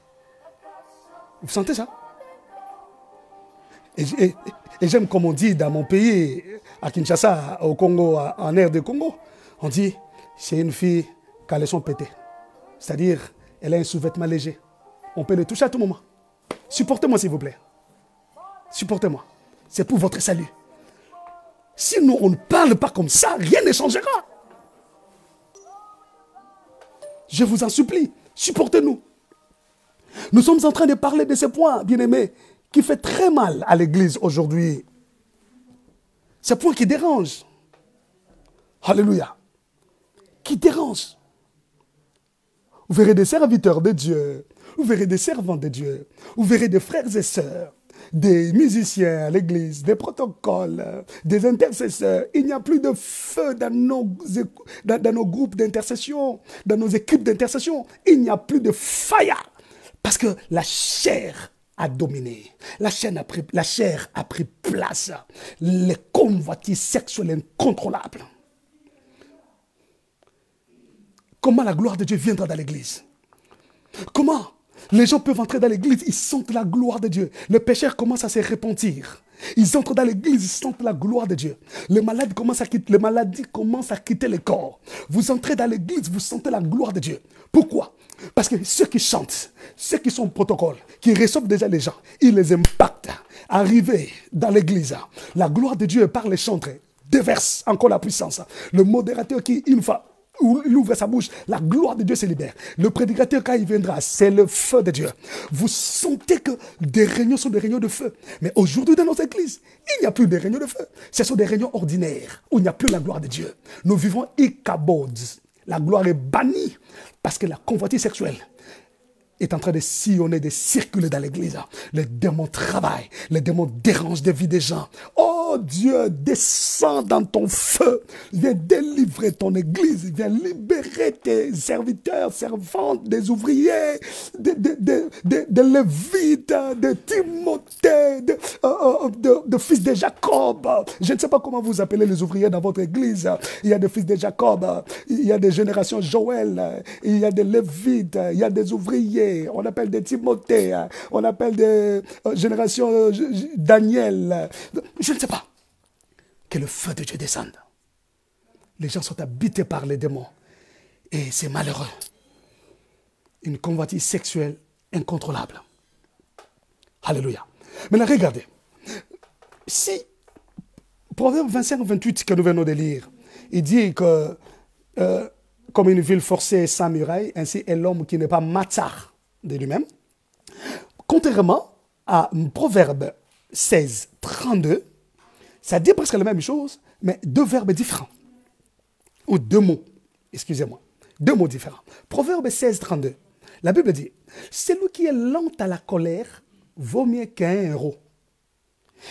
Vous sentez ça? Et j'aime comme on dit dans mon pays, à Kinshasa, au Congo, en aire de Congo, on dit, c'est une fille qui a les sons pétés. C'est-à-dire, elle a un sous-vêtement léger. On peut le toucher à tout moment. Supportez-moi s'il vous plaît. Supportez-moi. C'est pour votre salut. Si nous, on ne parle pas comme ça, rien ne changera. Je vous en supplie, supportez-nous. Nous sommes en train de parler de ce point, bien-aimés, qui fait très mal à l'Église aujourd'hui. Ce point qui dérange. Alléluia. Qui dérange. Vous verrez des serviteurs de Dieu, vous verrez des servants de Dieu, vous verrez des frères et sœurs, des musiciens à l'église, des protocoles, des intercesseurs. Il n'y a plus de feu dans nos groupes d'intercession, dans nos équipes d'intercession. Il n'y a plus de fire. Parce que la chair a dominé. La chair a pris place. Les convoitises sexuelles incontrôlables. Comment la gloire de Dieu viendra dans l'église? Comment les gens peuvent entrer dans l'église, ils sentent la gloire de Dieu. Les pécheurs commencent à se repentir. Ils entrent dans l'église, ils sentent la gloire de Dieu. Les maladies commencent à quitter le corps. Vous entrez dans l'église, vous sentez la gloire de Dieu. Pourquoi? Parce que ceux qui chantent, ceux qui sont au protocole, qui reçoivent déjà les gens, ils les impactent. Arrivés dans l'église, la gloire de Dieu par les chantres déverse encore la puissance. Le modérateur qui, une fois, il ouvre sa bouche, la gloire de Dieu se libère. Le prédicateur, quand il viendra, c'est le feu de Dieu. Vous sentez que des réunions sont des réunions de feu. Mais aujourd'hui, dans notre église, il n'y a plus de réunions de feu. Ce sont des réunions ordinaires où il n'y a plus la gloire de Dieu. Nous vivons ikabod. La gloire est bannie parce que la convoitise sexuelle est en train de sillonner, de circuler dans l'église. Les démons travaillent, les démons dérangent des vies des gens. Oh Dieu, descends dans ton feu. Viens délivrer ton église. Viens libérer tes serviteurs, servantes, des ouvriers, de Lévites, de Timothée, de fils de Jacob. Je ne sais pas comment vous appelez les ouvriers dans votre église. Il y a des fils de Jacob, il y a des générations Joël, il y a des Lévites, il y a des ouvriers. On appelle des Timothée, on appelle des générations Daniel. Je ne sais pas. Que le feu de Dieu descende. Les gens sont habités par les démons. Et c'est malheureux. Une convoitise sexuelle incontrôlable. Alléluia. Maintenant, regardez. Si, Proverbe 25-28 que nous venons de lire, il dit que comme une ville forcée sans muraille, ainsi est l'homme qui n'est pas matzar de lui-même. Contrairement à Proverbe 16, 32, ça dit presque la même chose, mais deux verbes différents. Ou deux mots, excusez-moi, deux mots différents. Proverbe 16, 32, la Bible dit, celui qui est lent à la colère vaut mieux qu'un héros.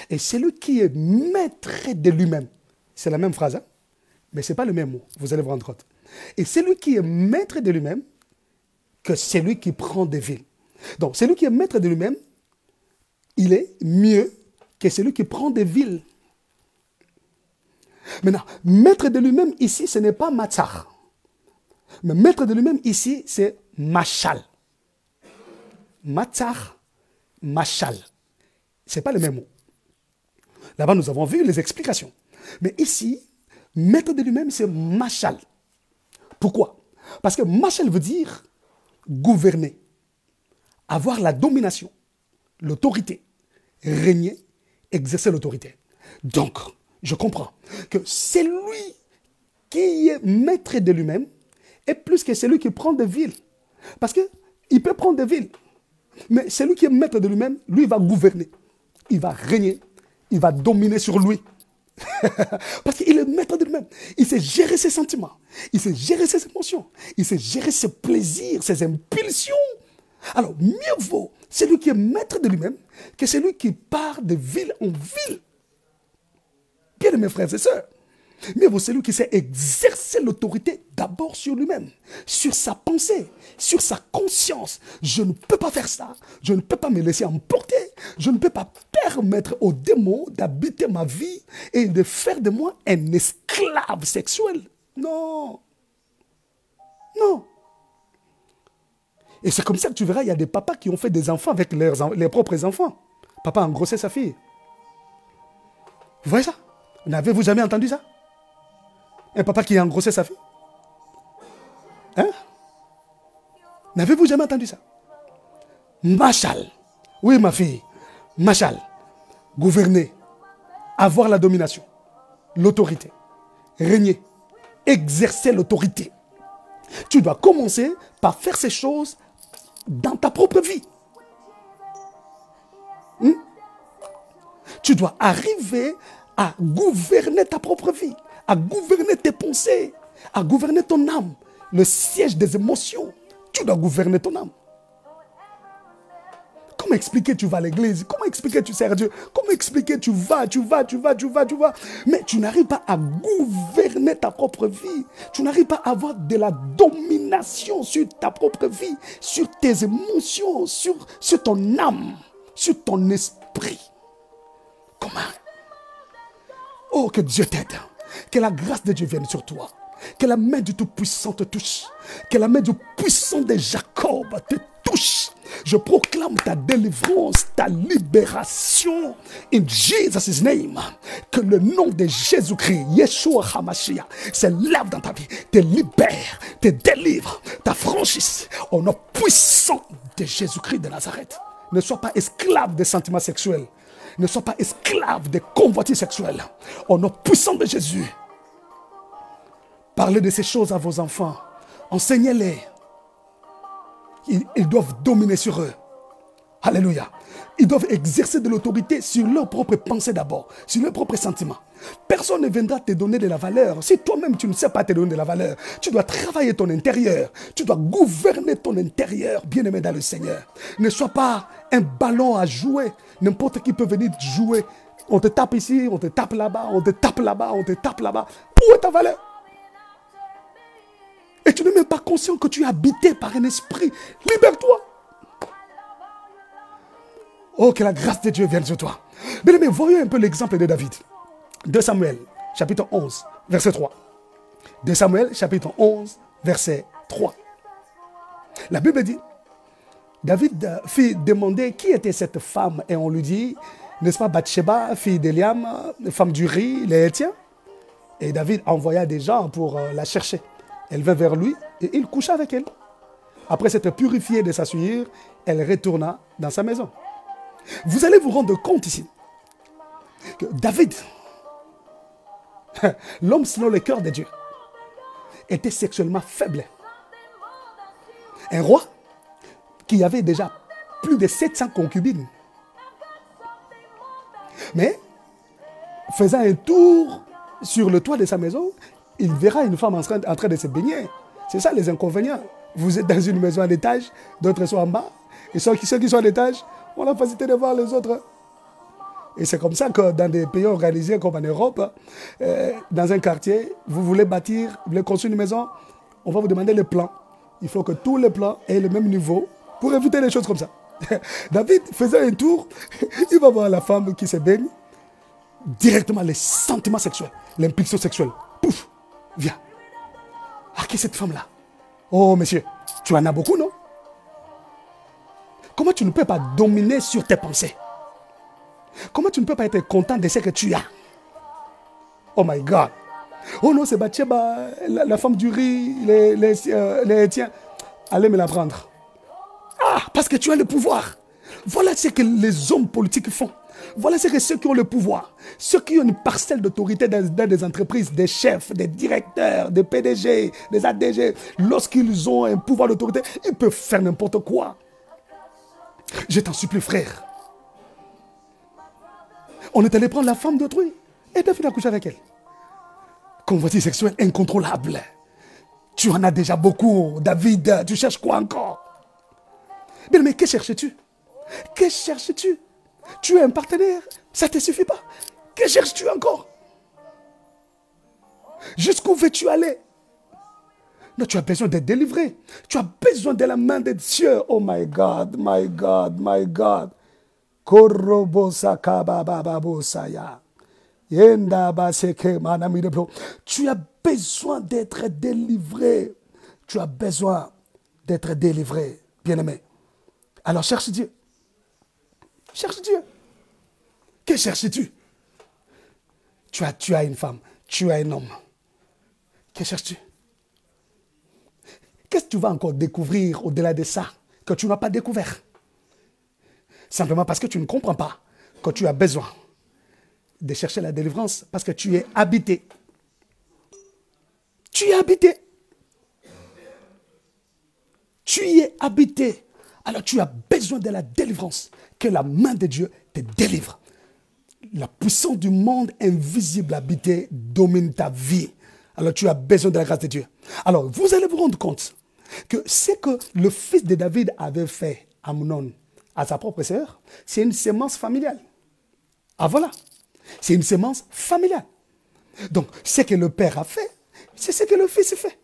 Et celui qui est maître de lui-même, c'est la même phrase, hein? Mais ce n'est pas le même mot, vous allez vous rendre compte. Et celui qui est maître de lui-même, que celui qui prend des villes. Donc, celui qui est maître de lui-même, il est mieux que celui qui prend des villes. Maintenant, maître de lui-même ici, ce n'est pas Matzar. Mais maître de lui-même ici, c'est Machal. Matzar, Machal. Ce n'est pas le même mot. Là-bas, nous avons vu les explications. Mais ici, maître de lui-même, c'est Machal. Pourquoi? Parce que Machal veut dire gouverner, avoir la domination, l'autorité, régner, exercer l'autorité. Donc, je comprends que celui qui est maître de lui-même est plus que celui qui prend des villes. Parce qu'il peut prendre des villes. Mais celui qui est maître de lui-même, lui, il va gouverner. Il va régner. Il va dominer sur lui. Parce qu'il est maître de lui-même. Il sait gérer ses sentiments. Il sait gérer ses émotions. Il sait gérer ses plaisirs, ses impulsions. Alors, mieux vaut celui qui est maître de lui-même que celui qui part de ville en ville. Bien mes frères et sœurs, mieux vaut celui qui sait exercer l'autorité d'abord sur lui-même, sur sa pensée, sur sa conscience. Je ne peux pas faire ça. Je ne peux pas me laisser emporter. Je ne peux pas permettre aux démons d'habiter ma vie et de faire de moi un esclave sexuel. Non. Non. Et c'est comme ça que tu verras, il y a des papas qui ont fait des enfants avec leurs propres enfants. Papa a engrossé sa fille. Vous voyez ça? N'avez-vous jamais entendu ça? Un papa qui a engrossé sa fille? Hein? N'avez-vous jamais entendu ça? Machal. Oui, ma fille. Machal. Gouverner. Avoir la domination. L'autorité. Régner. Exercer l'autorité. Tu dois commencer par faire ces choses dans ta propre vie. Tu dois arriver à gouverner ta propre vie, à gouverner tes pensées, à gouverner ton âme, le siège des émotions. Tu dois gouverner ton âme. Comment expliquer tu vas à l'église? Comment expliquer tu sers Dieu? Comment expliquer tu vas? Mais tu n'arrives pas à gouverner ta propre vie. Tu n'arrives pas à avoir de la domination sur ta propre vie, sur tes émotions, sur ton âme, sur ton esprit. Comment? Oh, que Dieu t'aide. Que la grâce de Dieu vienne sur toi. Que la main du Tout-Puissant te touche. Que la main du puissant de Jacob te touche. Je proclame ta délivrance, ta libération. In Jesus' name. Que le nom de Jésus-Christ, Yeshua HaMashiach, s'élève dans ta vie. Te libère, te délivre, t'affranchisse. Au nom puissant de Jésus-Christ de Nazareth. Ne sois pas esclave des sentiments sexuels. Ne sois pas esclave des convoitises sexuelles. Au nom puissant de Jésus. Parlez de ces choses à vos enfants. Enseignez-les. Ils doivent dominer sur eux. Alléluia. Ils doivent exercer de l'autorité sur leurs propres pensées d'abord, sur leurs propres sentiments. Personne ne viendra te donner de la valeur. Si toi-même tu ne sais pas te donner de la valeur, tu dois travailler ton intérieur. Tu dois gouverner ton intérieur, bien-aimé dans le Seigneur. Ne sois pas un ballon à jouer. N'importe qui peut venir jouer. On te tape ici, on te tape là-bas, on te tape là-bas, on te tape là-bas. Où est ta valeur? Et tu n'es même pas conscient que tu es habité par un esprit. Libère-toi. Oh, que la grâce de Dieu vienne sur toi. Bien-aimé, voyons un peu l'exemple de David. 2 Samuel, chapitre 11, verset 3. 2 Samuel, chapitre 11, verset 3. La Bible dit, David fit demander qui était cette femme. Et on lui dit, n'est-ce pas Bathsheba, fille d'Eliam, femme d'Uri, les Hétiens? Et David envoya des gens pour la chercher. Elle vint vers lui et il coucha avec elle. Après s'être purifiée de sa souillure, elle retourna dans sa maison. Vous allez vous rendre compte ici que David, l'homme selon le cœur de Dieu, était sexuellement faible. Un roi qui avait déjà plus de 700 concubines. Mais, faisant un tour sur le toit de sa maison, il verra une femme en train de se baigner. C'est ça les inconvénients. Vous êtes dans une maison à l'étage, d'autres sont en bas. Et ceux qui sont à l'étage ont la facilité de voir les autres. Et c'est comme ça que dans des pays organisés comme en Europe, dans un quartier, vous voulez bâtir, vous voulez construire une maison, on va vous demander les plans. Il faut que tous les plans aient le même niveau pour éviter les choses comme ça. David faisait un tour, il va voir la femme qui se baigne, directement les sentiments sexuels, l'impulsion sexuelle. Pouf, viens. Ah, qui est cette femme-là? Oh, monsieur, tu en as beaucoup, non? Comment tu ne peux pas dominer sur tes pensées? Comment tu ne peux pas être content de ce que tu as? Oh my God. Oh non, c'est Bathsheba, la femme du riz, les tiens. Allez me la prendre. Ah, parce que tu as le pouvoir. Voilà ce que les hommes politiques font. Voilà ce que ceux qui ont le pouvoir, ceux qui ont une parcelle d'autorité dans des entreprises, des chefs, des directeurs, des PDG, des ADG, lorsqu'ils ont un pouvoir d'autorité, ils peuvent faire n'importe quoi. Je t'en supplie, frère. On est allé prendre la femme d'autrui et David a couché avec elle. Convoitise sexuelle incontrôlable. Tu en as déjà beaucoup, David. Tu cherches quoi encore? Bien, mais que cherches-tu? Que cherches-tu? Tu es un partenaire, ça ne te suffit pas. Que cherches-tu encore? Jusqu'où veux-tu aller? Non, tu as besoin d'être délivré. Tu as besoin de la main de Dieu. Oh my God, my God, my God. Tu as besoin d'être délivré. Tu as besoin d'être délivré, bien-aimé. Alors cherche Dieu. Cherche Dieu. Que cherches-tu? Tu as une femme, tu as un homme. Que cherches-tu? Qu'est-ce que tu vas encore découvrir au-delà de ça que tu n'as pas découvert? Simplement parce que tu ne comprends pas que tu as besoin de chercher la délivrance parce que tu es habité. Tu es habité. Tu y es habité. Alors tu as besoin de la délivrance. Que la main de Dieu te délivre. La puissance du monde invisible habité domine ta vie. Alors tu as besoin de la grâce de Dieu. Alors vous allez vous rendre compte que ce que le fils de David avait fait, Amnon, à sa propre sœur, c'est une sémence familiale. Ah voilà, c'est une sémence familiale. Donc ce que le père a fait, c'est ce que le fils fait.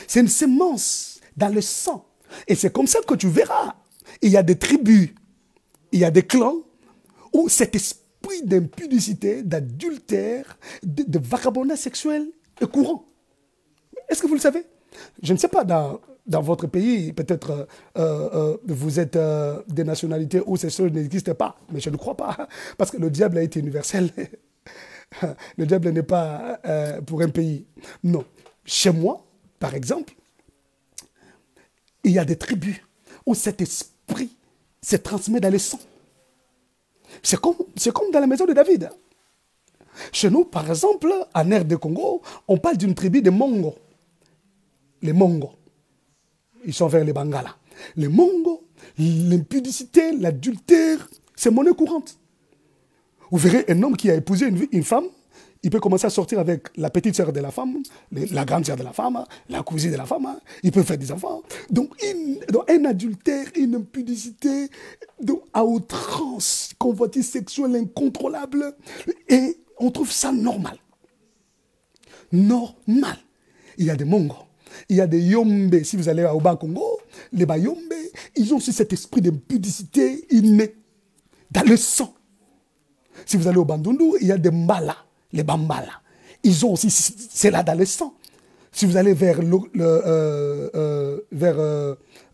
C'est une sémence dans le sang. Et c'est comme ça que tu verras. Il y a des tribus, il y a des clans où cet esprit d'impudicité, d'adultère, de vagabondage sexuel est courant. Est-ce que vous le savez? Je ne sais pas, dans votre pays, peut-être vous êtes des nationalités où ces choses n'existent pas, mais je ne crois pas, parce que le diable a été universel. Le diable n'est pas pour un pays. Non. Chez moi, par exemple, il y a des tribus où cet esprit se transmet dans le sang. C'est comme dans la maison de David. Chez nous, par exemple, en RD Congo, on parle d'une tribu des Mongos. Les Mongos. Ils sont vers les Bangala. Les Mongos, l'impudicité, l'adultère, c'est monnaie courante. Vous verrez un homme qui a épousé une femme, il peut commencer à sortir avec la petite sœur de la femme, la grande sœur de la femme, la cousine de la femme, il peut faire des enfants. Donc un adultère, une impudicité, donc à outrance, convoitise sexuelle incontrôlable, et on trouve ça normal. Normal. Il y a des Mongos. Il y a des Yombe, si vous allez au Bas-Congo, les Bayombe, ils ont aussi cet esprit d'impudicité inné, dans le sang. Si vous allez au Bandundu, il y a des Mbala, les Bambala. Ils ont aussi, c'est là dans le sang. Si vous allez vers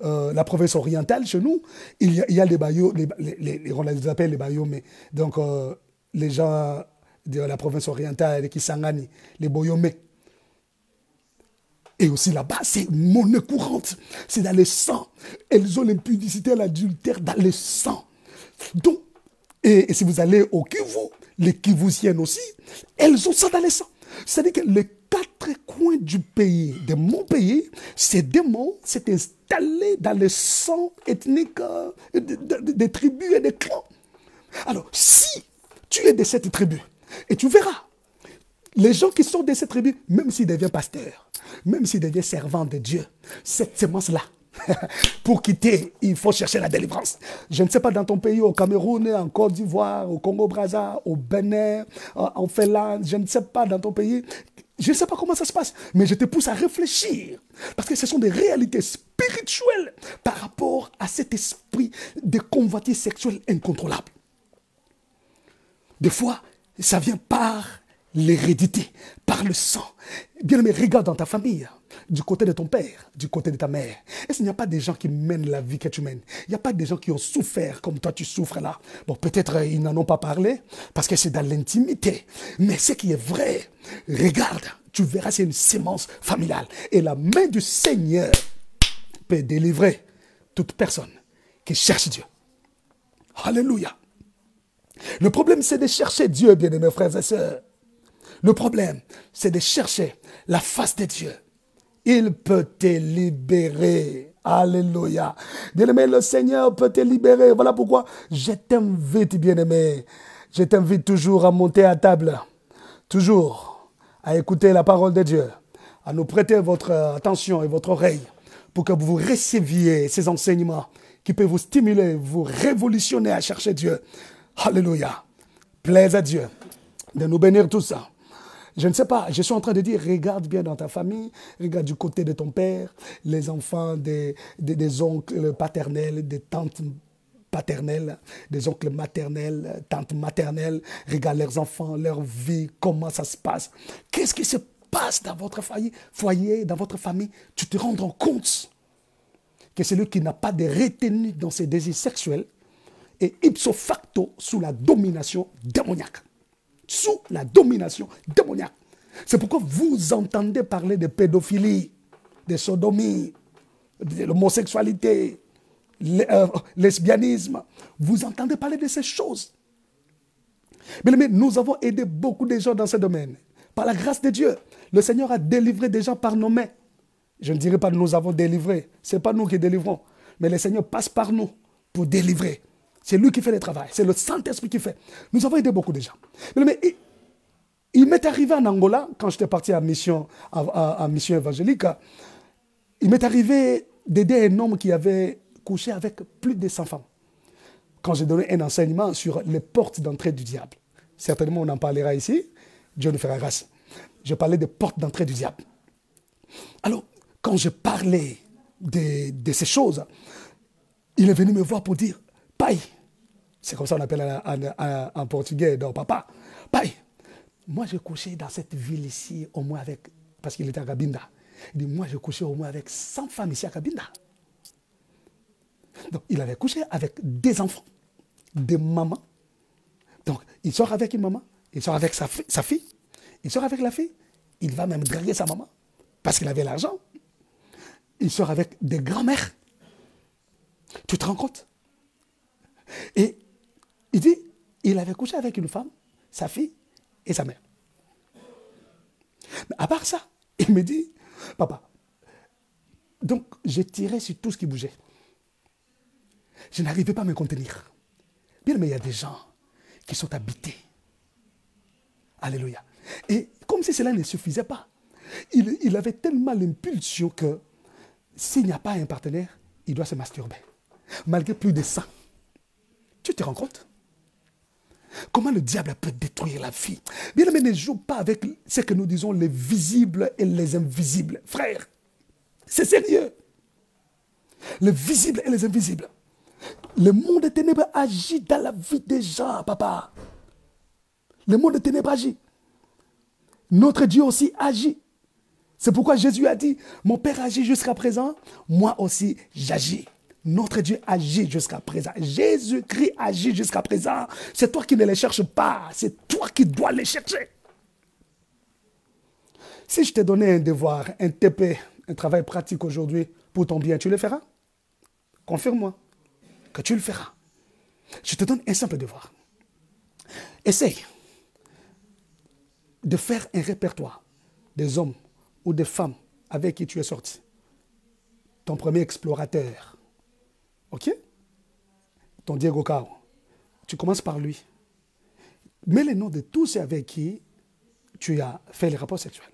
la province orientale, chez nous, il y a les Bayos, on les appelle les Bayombe. Donc, les gens de la province orientale, qui Kisangani, les Boyombe. Et aussi là-bas, c'est monnaie courante. C'est dans le sang. Elles ont l'impudicité, l'adultère dans le sang. Donc, et si vous allez au Kivu, les Kivusiennes aussi, elles ont ça dans le sang. C'est-à-dire que les quatre coins du pays, de mon pays, ces démons s'est installé dans le sang ethnique des tribus et des clans. Alors, si tu es de cette tribu, et tu verras, les gens qui sont de cette tribu, même s'ils deviennent pasteurs, même s'ils deviennent servants de Dieu, cette semence-là, pour quitter, il faut chercher la délivrance. Je ne sais pas dans ton pays, au Cameroun, en Côte d'Ivoire, au Congo-Brazza, au Bénin, en Finlande, je ne sais pas dans ton pays. Je ne sais pas comment ça se passe, mais je te pousse à réfléchir. Parce que ce sont des réalités spirituelles par rapport à cet esprit de convoitise sexuelle incontrôlable. Des fois, ça vient par l'hérédité, par le sang. Bien aimé, regarde dans ta famille, du côté de ton père, du côté de ta mère. Est-ce qu'il n'y a pas des gens qui mènent la vie que tu mènes? Il n'y a pas des gens qui ont souffert comme toi tu souffres là. Bon, peut-être ils n'en ont pas parlé parce que c'est dans l'intimité. Mais ce qui est vrai, regarde, tu verras, c'est une sémence familiale. Et la main du Seigneur peut délivrer toute personne qui cherche Dieu. Alléluia. Le problème, c'est de chercher Dieu, bien-aimés frères et sœurs. Le problème, c'est de chercher la face de Dieu. Il peut te libérer. Alléluia. Bien-aimé, le Seigneur peut te libérer. Voilà pourquoi je t'invite, bien-aimé. Je t'invite toujours à monter à table. Toujours à écouter la parole de Dieu. À nous prêter votre attention et votre oreille pour que vous receviez ces enseignements qui peuvent vous stimuler, vous révolutionner à chercher Dieu. Alléluia. Plaise à Dieu de nous bénir tout ça. Je ne sais pas, je suis en train de dire, regarde bien dans ta famille, regarde du côté de ton père, les enfants des oncles paternels, des tantes paternelles, des oncles maternels, tantes maternelles, regarde leurs enfants, leur vie, comment ça se passe. Qu'est-ce qui se passe dans votre foyer, dans votre famille? Tu te rends compte que celui qui n'a pas de retenue dans ses désirs sexuels est ipso facto sous la domination démoniaque. Sous la domination démoniaque. C'est pourquoi vous entendez parler de pédophilie, de sodomie, de l'homosexualité, lesbianisme. Vous entendez parler de ces choses. Mais nous avons aidé beaucoup de gens dans ce domaine. Par la grâce de Dieu, le Seigneur a délivré des gens par nos mains. Je ne dirais pas que nous avons délivré. Ce n'est pas nous qui délivrons. Mais le Seigneur passe par nous pour délivrer. C'est lui qui fait le travail. C'est le Saint-Esprit qui fait. Nous avons aidé beaucoup de gens. Mais il m'est arrivé en Angola, quand j'étais parti en mission évangélique, il m'est arrivé d'aider un homme qui avait couché avec plus de 100 femmes. Quand j'ai donné un enseignement sur les portes d'entrée du diable. Certainement, on en parlera ici. Dieu nous fera grâce. Je parlais des portes d'entrée du diable. Alors, quand je parlais de ces choses, il est venu me voir pour dire, Pai, c'est comme ça qu'on appelle en portugais, donc papa, Pai, moi j'ai couché dans cette ville ici au moins avec, parce qu'il était à Cabinda, il dit, moi j'ai couché au moins avec 100 femmes ici à Cabinda. Donc il avait couché avec des enfants, des mamans. Donc il sort avec une maman, il sort avec sa fille, il sort avec la fille, il va même draguer sa maman, parce qu'il avait l'argent. Il sort avec des grands-mères. Tu te rends compte? Et il dit, il avait couché avec une femme, sa fille et sa mère. Mais à part ça, il me dit, papa, donc j'ai tiré sur tout ce qui bougeait. Je n'arrivais pas à me contenir. Bien, mais il y a des gens qui sont habités. Alléluia. Et comme si cela ne suffisait pas, il avait tellement l'impulsion que s'il n'y a pas un partenaire, il doit se masturber. Malgré plus de 100. Tu te rends compte? Comment le diable peut détruire la vie? Bien aimé, ne joue pas avec ce que nous disons les visibles et les invisibles. Frère, c'est sérieux. Les visibles et les invisibles. Le monde des ténèbres agit dans la vie des gens, papa. Le monde des ténèbres agit. Notre Dieu aussi agit. C'est pourquoi Jésus a dit, mon Père agit jusqu'à présent, moi aussi j'agis. Notre Dieu agit jusqu'à présent. Jésus-Christ agit jusqu'à présent. C'est toi qui ne les cherches pas. C'est toi qui dois les chercher. Si je t'ai donné un devoir, un TP, un travail pratique aujourd'hui pour ton bien, tu le feras? Confirme-moi que tu le feras. Je te donne un simple devoir. Essaye de faire un répertoire des hommes ou des femmes avec qui tu es sorti. Ton premier explorateur. Ok? Ton Diego Cao. tu commences par lui. Mets les noms de tous ceux avec qui tu as fait les rapports sexuels.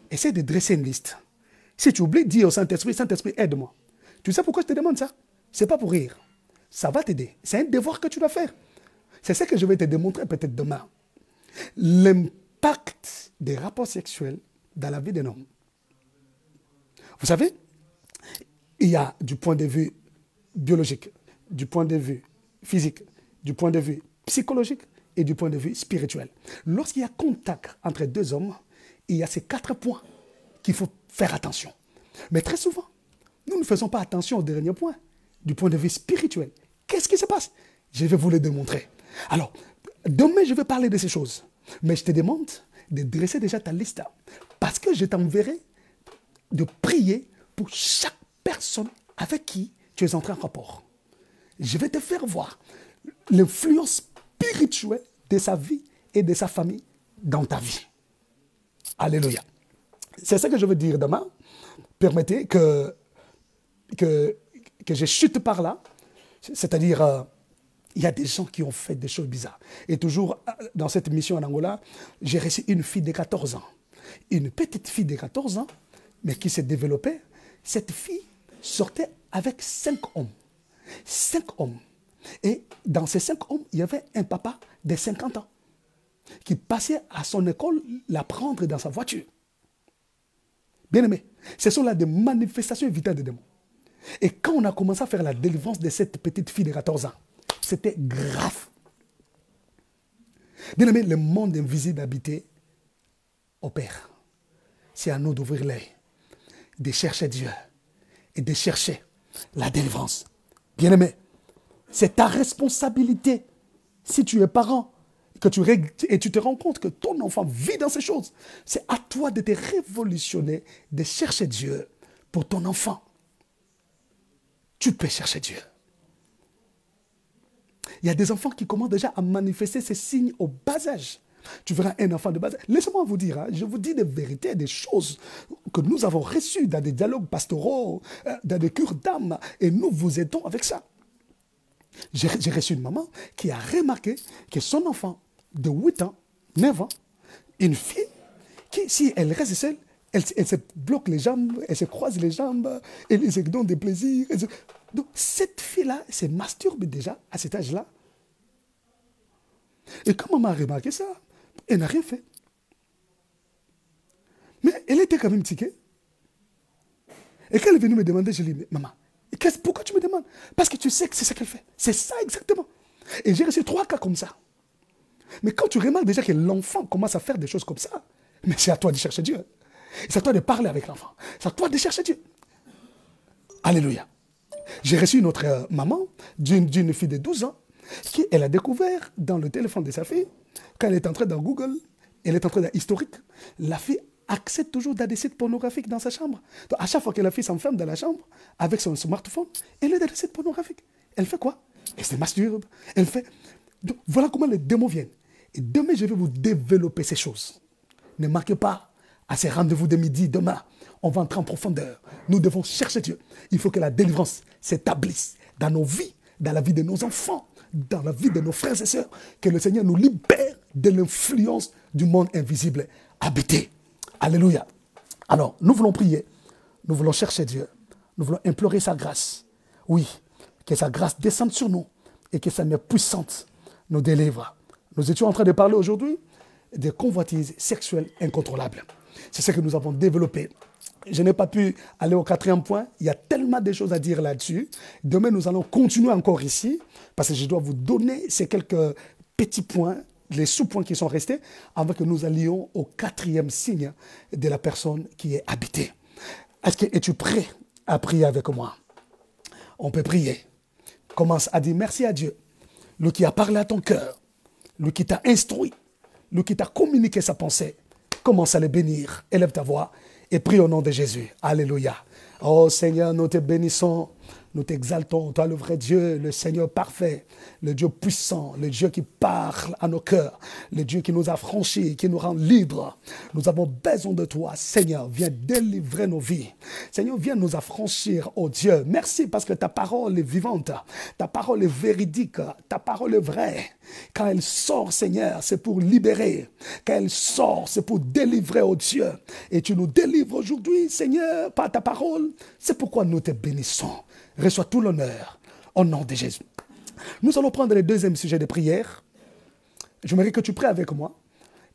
Essaie de dresser une liste. Si tu oublies, dis au Saint-Esprit, Saint-Esprit, aide-moi. Tu sais pourquoi je te demande ça? Ce n'est pas pour rire. Ça va t'aider. C'est un devoir que tu dois faire. C'est ce que je vais te démontrer peut-être demain. L'impact des rapports sexuels dans la vie d'un homme. Vous savez, il y a du point de vue biologique, du point de vue physique, du point de vue psychologique et du point de vue spirituel. Lorsqu'il y a contact entre deux hommes, il y a ces 4 points qu'il faut faire attention. Mais très souvent, nous ne faisons pas attention au dernier point, du point de vue spirituel. Qu'est-ce qui se passe? Je vais vous le démontrer. Alors, demain, je vais parler de ces choses. Mais je te demande de dresser déjà ta liste. Parce que je t'enverrai de prier pour chaque personne avec qui tu es entré en rapport. Je vais te faire voir l'influence spirituelle de sa vie et de sa famille dans ta vie. Alléluia. C'est ça que je veux dire demain. Permettez que je chute par là. C'est-à-dire, il y a des gens qui ont fait des choses bizarres. Et toujours, dans cette mission en Angola, j'ai reçu une fille de 14 ans. Une petite fille de 14 ans, mais qui s'est développée. Cette fille sortait avec 5 hommes. 5 hommes. Et dans ces 5 hommes, il y avait un papa de 50 ans qui passait à son école la prendre dans sa voiture. Bien aimé, ce sont là des manifestations vitales des démons. Et quand on a commencé à faire la délivrance de cette petite fille de 14 ans, c'était grave. Bien aimé, le monde invisible habité opère. C'est à nous d'ouvrir l'œil, de chercher Dieu et de chercher la délivrance. Bien aimé, c'est ta responsabilité. Si tu es parent et tu te rends compte que ton enfant vit dans ces choses, c'est à toi de te révolutionner, de chercher Dieu pour ton enfant. Tu peux chercher Dieu. Il y a des enfants qui commencent déjà à manifester ces signes au bas âge. Tu verras un enfant de bas âge. Laissez-moi vous dire, je vous dis des vérités, des choses que nous avons reçues dans des dialogues pastoraux, dans des cures d'âme, et nous vous aidons avec ça. J'ai reçu une maman qui a remarqué que son enfant de 8 ans, 9 ans, une fille qui, si elle reste seule, elle se bloque les jambes, elle se croise les jambes, elle se donne des plaisirs. Donc cette fille-là se masturbe déjà à cet âge-là. Et quand maman a remarqué ça, elle n'a rien fait. Mais elle était quand même tiquée. Et quand elle est venue me demander, je lui ai dit, maman, pourquoi tu me demandes? Parce que tu sais que c'est ce qu'elle fait. C'est ça exactement. Et j'ai reçu 3 cas comme ça. Mais quand tu remarques déjà que l'enfant commence à faire des choses comme ça, mais c'est à toi de chercher Dieu. C'est à toi de parler avec l'enfant. C'est à toi de chercher Dieu. Alléluia. J'ai reçu une autre maman d'une fille de 12 ans qui, elle a découvert dans le téléphone de sa fille, quand elle est entrée dans Google, elle est entrée dans historique, la fille accède toujours à des sites pornographiques dans sa chambre. Donc, à chaque fois que la fille s'enferme dans la chambre, avec son smartphone, elle est dans des sites pornographiques. Elle fait quoi? Elle se masturbe. Elle fait... Donc, voilà comment les démons viennent. Et demain, je vais vous développer ces choses. Ne manquez pas à ces rendez-vous de midi. Demain, on va entrer en profondeur. Nous devons chercher Dieu. Il faut que la délivrance s'établisse dans nos vies, dans la vie de nos enfants, dans la vie de nos frères et sœurs. Que le Seigneur nous libère de l'influence du monde invisible habité. Alléluia. Alors, nous voulons prier. Nous voulons chercher Dieu. Nous voulons implorer sa grâce. Oui, que sa grâce descende sur nous et que sa main puissante nous délivre. Nous étions en train de parler aujourd'hui des convoitises sexuelles incontrôlables. C'est ce que nous avons développé. Je n'ai pas pu aller au 4e point. Il y a tellement de choses à dire là-dessus. Demain, nous allons continuer encore ici parce que je dois vous donner ces quelques petits points, les sous-points qui sont restés avant que nous allions au 4e signe de la personne qui est habitée. Es-tu prêt à prier avec moi? On peut prier. Commence à dire merci à Dieu, lui qui a parlé à ton cœur, lui qui t'a instruit, lui qui t'a communiqué sa pensée. Commence à le bénir. Élève ta voix et prie au nom de Jésus. Alléluia. Oh Seigneur, nous te bénissons. Nous t'exaltons, toi le vrai Dieu, le Seigneur parfait, le Dieu puissant, le Dieu qui parle à nos cœurs, le Dieu qui nous a franchis, qui nous rend libres. Nous avons besoin de toi, Seigneur, viens délivrer nos vies. Seigneur, viens nous affranchir, oh Dieu. Merci parce que ta parole est vivante, ta parole est véridique, ta parole est vraie. Quand elle sort, Seigneur, c'est pour libérer. Quand elle sort, c'est pour délivrer, oh Dieu. Et tu nous délivres aujourd'hui, Seigneur, par ta parole. C'est pourquoi nous te bénissons. Reçois tout l'honneur au nom de Jésus. Nous allons prendre le deuxième sujet de prière. J'aimerais que tu pries avec moi.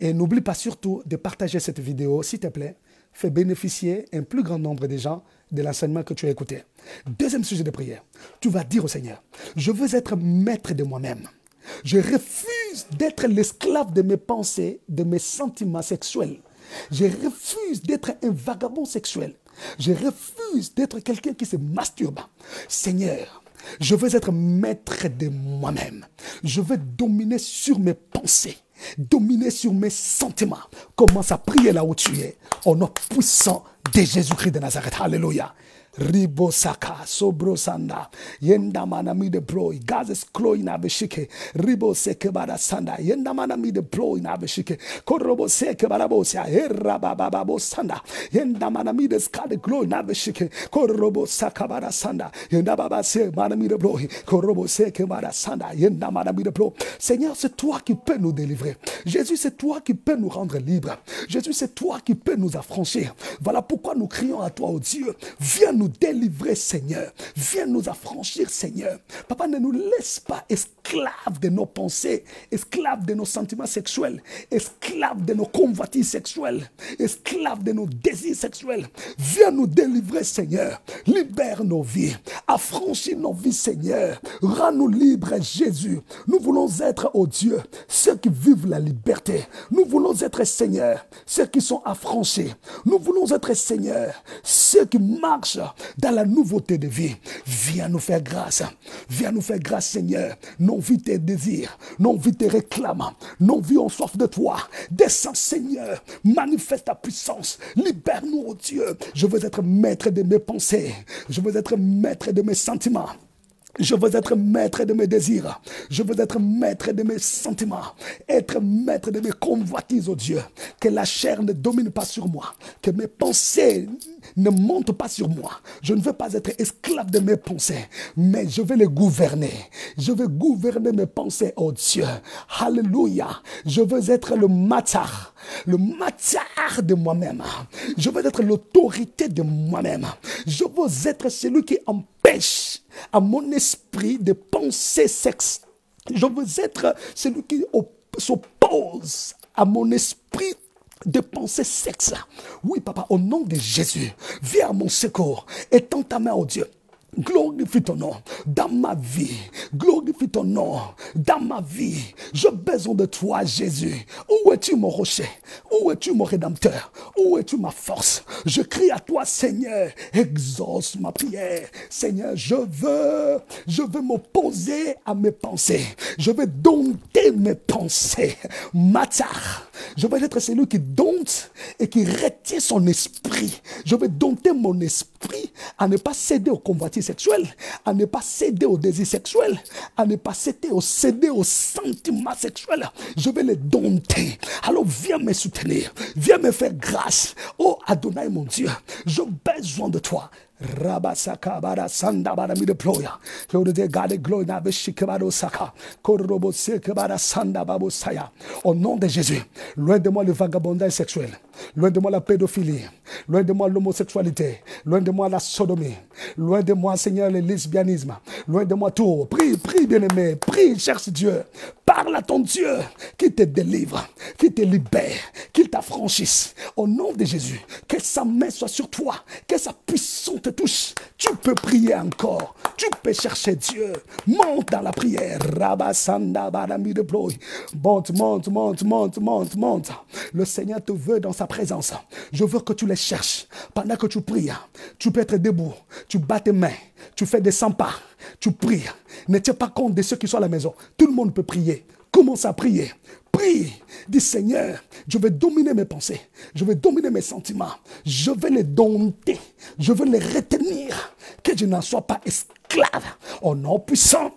Et n'oublie pas surtout de partager cette vidéo, s'il te plaît. Fais bénéficier un plus grand nombre de gens de l'enseignement que tu as écouté. Deuxième sujet de prière. Tu vas dire au Seigneur, je veux être maître de moi-même. Je refuse d'être l'esclave de mes pensées, de mes sentiments sexuels. Je refuse d'être un vagabond sexuel. Je refuse d'être quelqu'un qui se masturbe. Seigneur, je veux être maître de moi-même. Je veux dominer sur mes pensées, dominer sur mes sentiments. Commence à prier là où tu es, au nom puissant de Jésus-Christ de Nazareth. Alléluia. Ribo saka sobro sanda yenda mana mi de bro gazes kloi na beshike ribo seke bara sanda yenda mana mi de bro na beshike korobo seke bara bosia erra baba babo sanda yenda mana mi de skade gloi na beshike korobo saka bara sanda yenda baba se mana mi de bro korobo seke bara sanda yenda mana mi de bro. Seigneur, c'est toi qui peux nous délivrer. Jésus, c'est toi qui peux nous rendre libres. Jésus, c'est toi qui peux nous affranchir. Voilà pourquoi nous crions à toi, oh Dieu, viens nous délivrer, Seigneur. Viens nous affranchir, Seigneur. Papa, ne nous laisse pas esclaves de nos pensées, esclaves de nos sentiments sexuels, esclaves de nos convoitises sexuelles, esclaves de nos désirs sexuels. Viens nous délivrer, Seigneur. Libère nos vies. Affranchis nos vies, Seigneur. Rends-nous libres, Jésus. Nous voulons être, oh Dieu, ceux qui vivent la liberté. Nous voulons être, Seigneur, ceux qui sont affranchis. Nous voulons être, Seigneur, ceux qui marchent dans la nouveauté de vie. Viens nous faire grâce. Viens nous faire grâce, Seigneur. Nos vies te désirent. Nos vies te réclament. Nos vies ont soif de toi. Descends, Seigneur. Manifeste ta puissance. Libère-nous, oh Dieu. Je veux être maître de mes pensées. Je veux être maître de mes sentiments. Je veux être maître de mes désirs. Je veux être maître de mes sentiments. Être maître de mes convoitises, oh Dieu. Que la chair ne domine pas sur moi. Que mes pensées ne montent pas sur moi. Je ne veux pas être esclave de mes pensées. Mais je veux les gouverner. Je veux gouverner mes pensées, oh Dieu. Alléluia. Je veux être le matar. Le matar de moi-même. Je veux être l'autorité de moi-même. Je veux être celui qui empêche à mon esprit de penser sexe. Je veux être celui qui s'oppose à mon esprit de penser sexe. Oui, papa, au nom de Jésus, viens à mon secours. Étends ta main, oh Dieu. Glorifie ton nom dans ma vie. Glorifie ton nom dans ma vie. J'ai besoin de toi, Jésus. Où es-tu, mon rocher? Où es-tu, mon rédempteur? Où es-tu, ma force? Je crie à toi, Seigneur. Exauce ma prière. Seigneur, je veux m'opposer à mes pensées. Je veux dompter mes pensées. Matar. Je veux être celui qui dompte et qui retient son esprit. Je veux dompter mon esprit à ne pas céder aux convoitises sexuelles, à ne pas céder aux désirs sexuels, à ne pas céder aux sentiments sexuels. Je vais les dompter. Alors viens me soutenir, viens me faire grâce. Oh Adonai mon Dieu, j'ai besoin de toi. Rabasaka bara sanda bara mi de ploya. Que de garde gloire na beshike baro saka. Korobo seke bara sanda babo saya. Au nom de Jésus, loin de moi le vagabondage sexuel, loin de moi la pédophilie, loin de moi l'homosexualité, loin de moi la sodomie, loin de moi, Seigneur, le lesbianisme, loin de moi tout. Prie, prie, bien-aimé, prie, cherche Dieu. Parle à ton Dieu qui te délivre, qui te libère, qu'il t'affranchisse. Au nom de Jésus, que sa main soit sur toi, que sa puissance te touche. Tu peux prier encore, tu peux chercher Dieu. Monte dans la prière. Rabasanda barami de ploy. Monte, monte, monte, monte, monte, monte. Le Seigneur te veut dans sa présence. Je veux que tu les cherches. Pendant que tu pries, tu peux être debout, tu bats tes mains, tu fais des 100 pas, tu pries. Ne tiens pas compte de ceux qui sont à la maison. Tout le monde peut prier. Commence à prier. Prie. Dis Seigneur, je vais dominer mes pensées. Je vais dominer mes sentiments. Je vais les dompter. Je veux les retenir. que je n'en sois pas esclave. Au nom puissant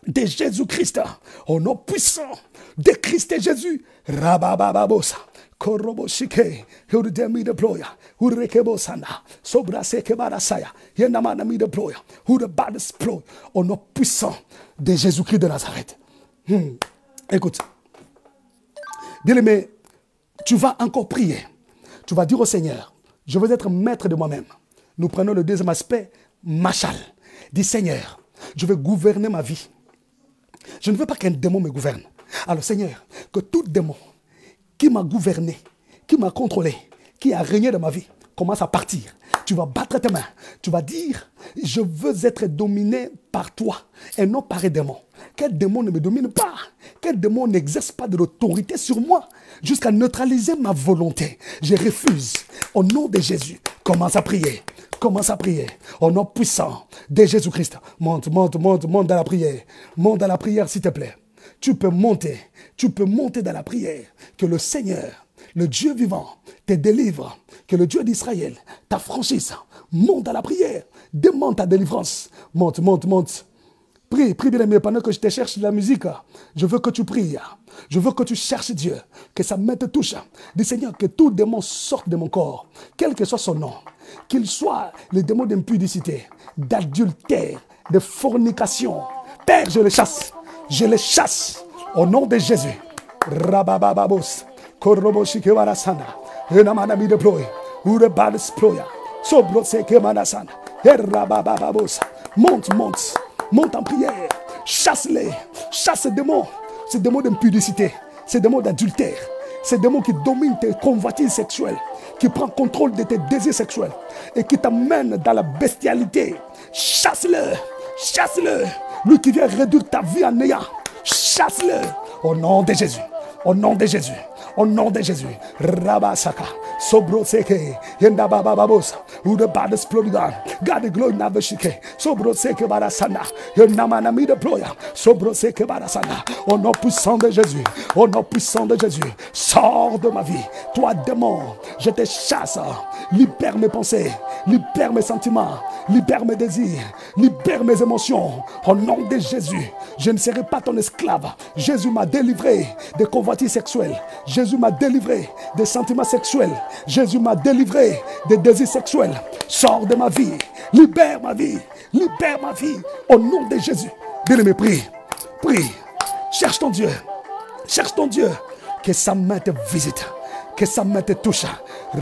de Jésus-Christ, au nom puissant de Christ et Jésus, Rabababosa. Koroboshike, Hurdemi deploya, Hurekebosana, Sobraseke Barasaya, Yenamanami deploya, Hurabadis ploy, au nom puissant de Jésus-Christ de Nazareth. Écoute, bien-aimé, tu vas encore prier. Tu vas dire au Seigneur, je veux être maître de moi-même. Nous prenons le deuxième aspect, Machal. Dis Seigneur, je veux gouverner ma vie. Je ne veux pas qu'un démon me gouverne. Alors Seigneur, que tout démon qui m'a gouverné, qui m'a contrôlé, qui a régné dans ma vie, commence à partir. Tu vas battre tes mains. Tu vas dire, je veux être dominé par toi et non par un démon. Quel démon ne me domine pas. Quel démon n'exerce pas de l'autorité sur moi jusqu'à neutraliser ma volonté. Je refuse. Au nom de Jésus, commence à prier. Commence à prier. Au nom puissant de Jésus-Christ. Monte dans la prière. Monte dans la prière, s'il te plaît. Tu peux monter dans la prière. Que le Seigneur, le Dieu vivant, te délivre. Que le Dieu d'Israël t'affranchisse. Monte dans la prière. Demande ta délivrance. Monte. Prie bien aimé, pendant que je te cherche la musique. Je veux que tu pries. Je veux que tu cherches Dieu. Que sa main te touche. Dis Seigneur, que tout démon sorte de mon corps. Quel que soit son nom. Qu'il soit le démon d'impudicité, d'adultère, de fornication. Père, je le chasse. Je les chasse au nom de Jésus. Rababababos, Koroboshike Varasana, Enamanami de Ploy, Urebadis Ploya, Sobroseke Manasana, Rababababos. Monte en prière. Chasse-les. Chasse ces démons d'impudicité, ces démons d'adultère, ces démons qui dominent tes convoitises sexuelles, qui prennent contrôle de tes désirs sexuels et qui t'amènent dans la bestialité. Chasse-le. Lui qui vient réduire ta vie en néant, chasse-le au nom de Jésus. Au nom de Jésus. Au nom de Jésus. Rabasaka. Sobroseke. Yendabababos. Udabades Plodigan. God glory Navashike. Sobroseke Barasana. Yenamanami de Ploya. Sobroseke Barasana. Au nom puissant de Jésus. Au nom puissant de Jésus. Sors de ma vie. Toi, démon, je te chasse. Libère mes pensées. Libère mes sentiments. Libère mes désirs. Libère mes émotions. Au nom de Jésus. Je ne serai pas ton esclave. Jésus m'a délivré des convoitises sexuelles. Jésus m'a délivré des sentiments sexuels. Jésus m'a délivré des désirs sexuels. Sors de ma vie. Libère ma vie. Libère ma vie. Au nom de Jésus. Bien-aimé, prie. Cherche ton Dieu. Que sa main te visite. Que sa main te touche.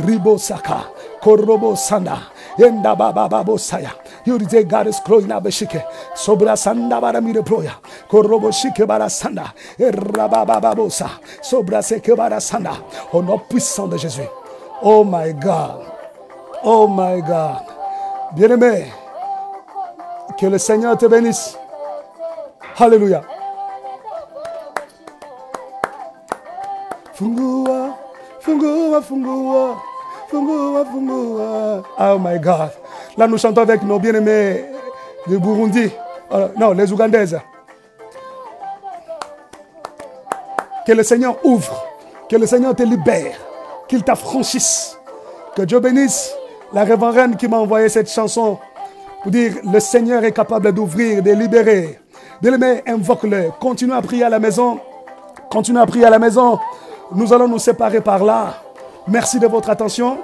Ribo Saka. Korobo Sanda. Yenda Baba Babo Saya. Yurize Gares Kroina Beshike. Sobra Sanda Baramire Proya. Korobo Shike Barasanda. Erabababosa. Sobra Seke Barasanda. Au nom puissant de Jésus. Oh my God. Bien-aimé, que le Seigneur te bénisse. Alléluia. Fungua. Oh my God. Là, nous chantons avec nos bien-aimés du Burundi. Non, les Ougandaises. Que le Seigneur ouvre. Que le Seigneur te libère. Qu'il t'affranchisse. Que Dieu bénisse la révérende qui m'a envoyé cette chanson pour dire le Seigneur est capable d'ouvrir, de libérer. Bien-aimé, invoque-le. Continue à prier à la maison. Nous allons nous séparer par là. Merci de votre attention.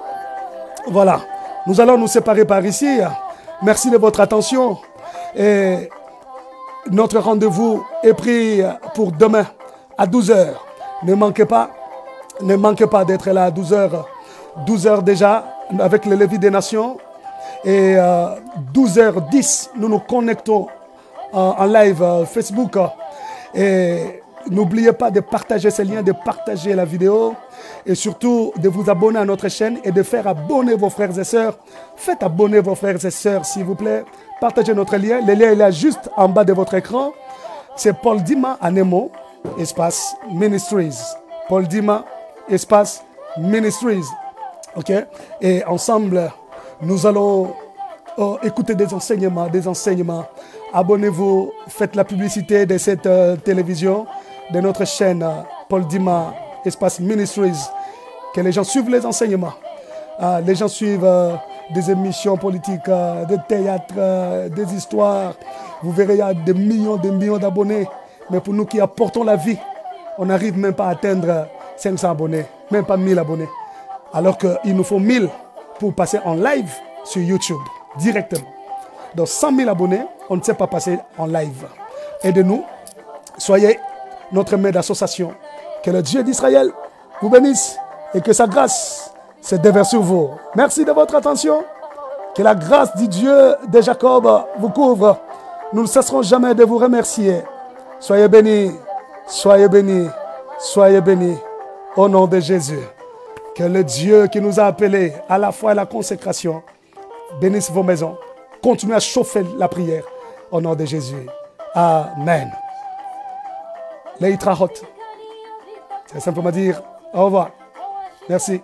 Voilà. Nous allons nous séparer par ici. Merci de votre attention. Et notre rendez-vous est pris pour demain à 12h. Ne manquez pas d'être là à 12h. 12h déjà avec le Lévi des Nations. Et 12h10, nous nous connectons en live Facebook. Et n'oubliez pas de partager ces liens, de partager la vidéo. Et surtout de vous abonner à notre chaîne et de faire abonner vos frères et sœurs. Faites abonner vos frères et sœurs, s'il vous plaît. Partagez notre lien. Le lien est là juste en bas de votre écran. C'est Paul Dima Anemo, espace Ministries. Paul Dima, espace Ministries. Ok? Et ensemble, nous allons écouter des enseignements. Abonnez-vous, faites la publicité de cette télévision, de notre chaîne Paul Dima, espace Ministries. Que les gens suivent les enseignements. Les gens suivent des émissions politiques, des théâtres, des histoires. Vous verrez, il y a des millions d'abonnés. Mais pour nous qui apportons la vie, on n'arrive même pas à atteindre 500 abonnés, même pas 1000 abonnés. Alors qu'il nous faut 1000 pour passer en live sur YouTube, directement. Donc 100 000 abonnés, on ne sait pas passer en live. Aidez-nous, soyez notre maître d'association. Que le Dieu d'Israël vous bénisse et que sa grâce se déverse sur vous. Merci de votre attention. Que la grâce du Dieu de Jacob vous couvre. Nous ne cesserons jamais de vous remercier. Soyez bénis, soyez bénis, soyez bénis au nom de Jésus. Que le Dieu qui nous a appelés à la foi et à la consécration bénisse vos maisons. Continuez à chauffer la prière au nom de Jésus. Amen. Leitrahot. C'est simplement dire au revoir. Merci.